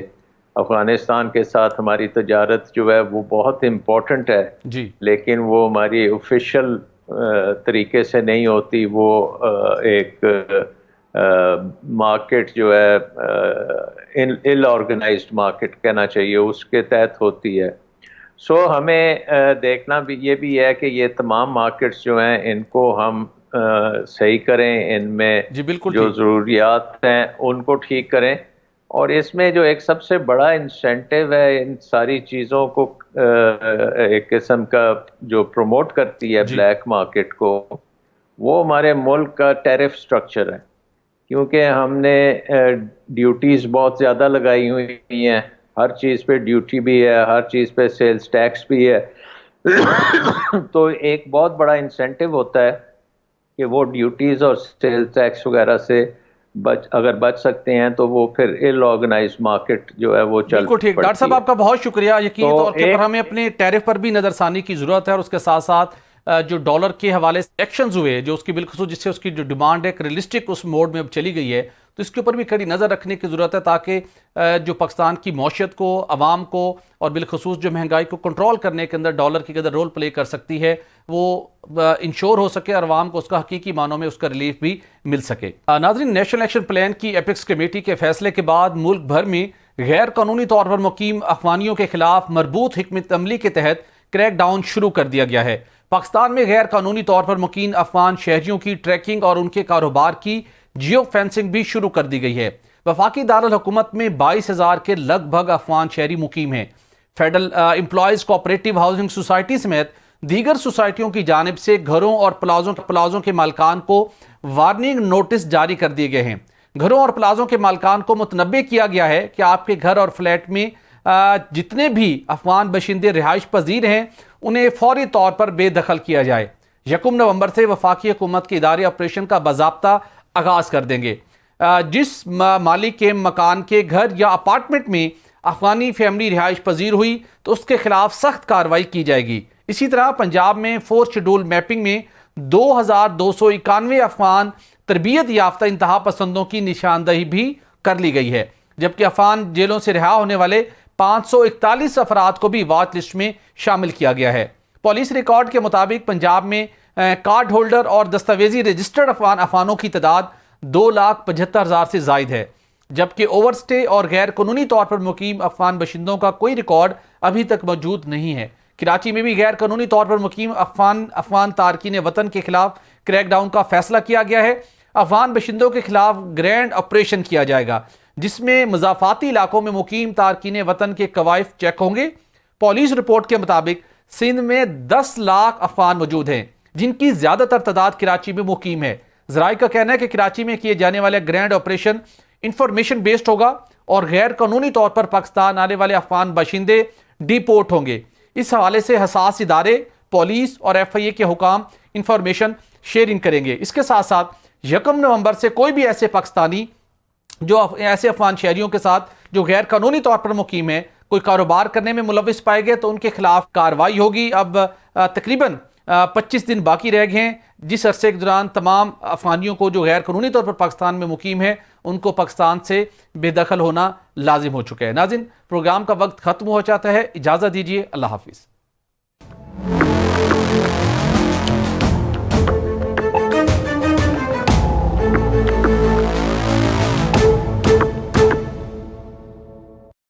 افغانستان کے ساتھ ہماری تجارت جو ہے وہ بہت امپورٹنٹ ہے. جی. لیکن وہ ہماری آفیشیل طریقے سے نہیں ہوتی، وہ ایک مارکیٹ جو ہے ان آرگنائزڈ مارکیٹ کہنا چاہیے، اس کے تحت ہوتی ہے. سو ہمیں دیکھنا بھی یہ بھی ہے کہ یہ تمام مارکیٹس جو ہیں ان کو ہم صحیح کریں، ان میں جی بالکل جو ضروریات ہیں ان کو ٹھیک کریں. اور اس میں جو ایک سب سے بڑا انسینٹیو ہے ان ساری چیزوں کو ایک قسم کا جو پروموٹ کرتی ہے بلیک مارکیٹ کو، وہ ہمارے ملک کا ٹیرف سٹرکچر ہے. کیونکہ ہم نے ڈیوٹیز بہت زیادہ لگائی ہوئی ہیں، ہر چیز پہ ڈیوٹی بھی ہے، ہر چیز پہ سیلز ٹیکس بھی ہے. تو ایک بہت بڑا انسینٹیو ہوتا ہے کہ وہ ڈیوٹیز اور سیلز ٹیکس وغیرہ سے اگر بچ سکتے ہیں تو وہ پھر ان آرگنائزڈ مارکیٹ جو ہے وہ چل بالکل ٹھیک. ڈاکٹر صاحب آپ کا بہت شکریہ. یقینی طور پر ہمیں اپنے ٹیرف پر بھی نظر ثانی کی ضرورت ہے، اور اس کے ساتھ ساتھ جو ڈالر کے حوالے سے ایکشنز ہوئے جو اس کی بالخصوص جس سے اس کی جو ڈیمانڈ ہے ایک ریلسٹک اس موڈ میں اب چلی گئی ہے، تو اس کے اوپر بھی کڑی نظر رکھنے کی ضرورت ہے تاکہ جو پاکستان کی معیشت کو، عوام کو اور بالخصوص جو مہنگائی کو کنٹرول کرنے کے اندر ڈالر کی قدر رول پلے کر سکتی ہے وہ انشور ہو سکے اور عوام کو اس کا حقیقی معنوں میں اس کا ریلیف بھی مل سکے. ناظرین، نیشنل ایکشن پلان کی ایپکس کمیٹی کے فیصلے کے بعد ملک بھر میں غیر قانونی طور پر مقیم افغانیوں کے خلاف مربوط حکمت عملی کے تحت کریک ڈاؤن شروع کر دیا گیا ہے. پاکستان میں غیر قانونی طور پر مقیم افغان شہریوں کی ٹریکنگ اور ان کے کاروبار کی جیو فینسنگ بھی شروع کر دی گئی ہے. وفاقی دارالحکومت میں 22,000 کے لگ بھگ افغان شہری مقیم ہیں. Federal employees cooperative housing society سمیت دیگر سوسائٹیوں کی جانب سے گھروں اور پلازوں کے مالکان کو وارننگ نوٹس جاری کر دیے گئے ہیں. گھروں اور پلازوں کے مالکان کو متنبہ کیا گیا ہے کہ آپ کے گھر اور فلیٹ میں جتنے بھی افغان باشندے رہائش پذیر ہیں انہیں فوری طور پر بے دخل کیا جائے. 1 نومبر سے وفاقی حکومت کے ادارے آپریشن کا باضابطہ آغاز کر دیں گے. جس مالک کے مکان کے گھر یا اپارٹمنٹ میں افغانی فیملی رہائش پذیر ہوئی تو اس کے خلاف سخت کارروائی کی جائے گی. اسی طرح پنجاب میں 4 شیڈول میپنگ میں 2,291 افغان تربیت یافتہ انتہا پسندوں کی نشاندہی بھی کر لی گئی ہے، جبکہ افغان جیلوں سے رہا ہونے والے 541 افراد کو بھی واچ لسٹ میں شامل کیا گیا ہے. پولیس ریکارڈ کے مطابق پنجاب میں کارڈ ہولڈر اور دستاویزی رجسٹرڈ افغانوں کی تعداد 2,75,000 سے زائد ہے، جبکہ اوور سٹے اور غیر قانونی طور پر مقیم افغان باشندوں کا کوئی ریکارڈ ابھی تک موجود نہیں ہے. کراچی میں بھی غیر قانونی طور پر مقیم افغان تارکین وطن کے خلاف کریک ڈاؤن کا فیصلہ کیا گیا ہے. افغان باشندوں کے خلاف گرینڈ آپریشن کیا جائے گا جس میں مضافاتی علاقوں میں مقیم تارکین وطن کے کوائف چیک ہوں گے. پولیس رپورٹ کے مطابق سندھ میں 10 لاکھ افغان موجود ہیں جن کی زیادہ تر تعداد کراچی میں مقیم ہے. ذرائع کا کہنا ہے کہ کراچی میں کیے جانے والے گرینڈ آپریشن انفارمیشن بیسڈ ہوگا اور غیر قانونی طور پر پاکستان آنے والے افغان باشندے ڈی پورٹ ہوں گے. اس حوالے سے حساس ادارے، پولیس اور FIA کے حکام انفارمیشن شیئرنگ کریں گے. اس کے ساتھ ساتھ 1 نومبر سے کوئی بھی ایسے پاکستانی جو ایسے افغان شہریوں کے ساتھ جو غیر قانونی طور پر مقیم ہیں کوئی کاروبار کرنے میں ملوث پائے گئے تو ان کے خلاف کارروائی ہوگی. اب تقریباً 25 دن باقی رہ گئے ہیں جس عرصے کے دوران تمام افغانیوں کو جو غیر قانونی طور پر پاکستان میں مقیم ہیں ان کو پاکستان سے بے دخل ہونا لازم ہو چکا ہے. ناظرین، پروگرام کا وقت ختم ہو جاتا ہے، اجازت دیجیے، اللہ حافظ.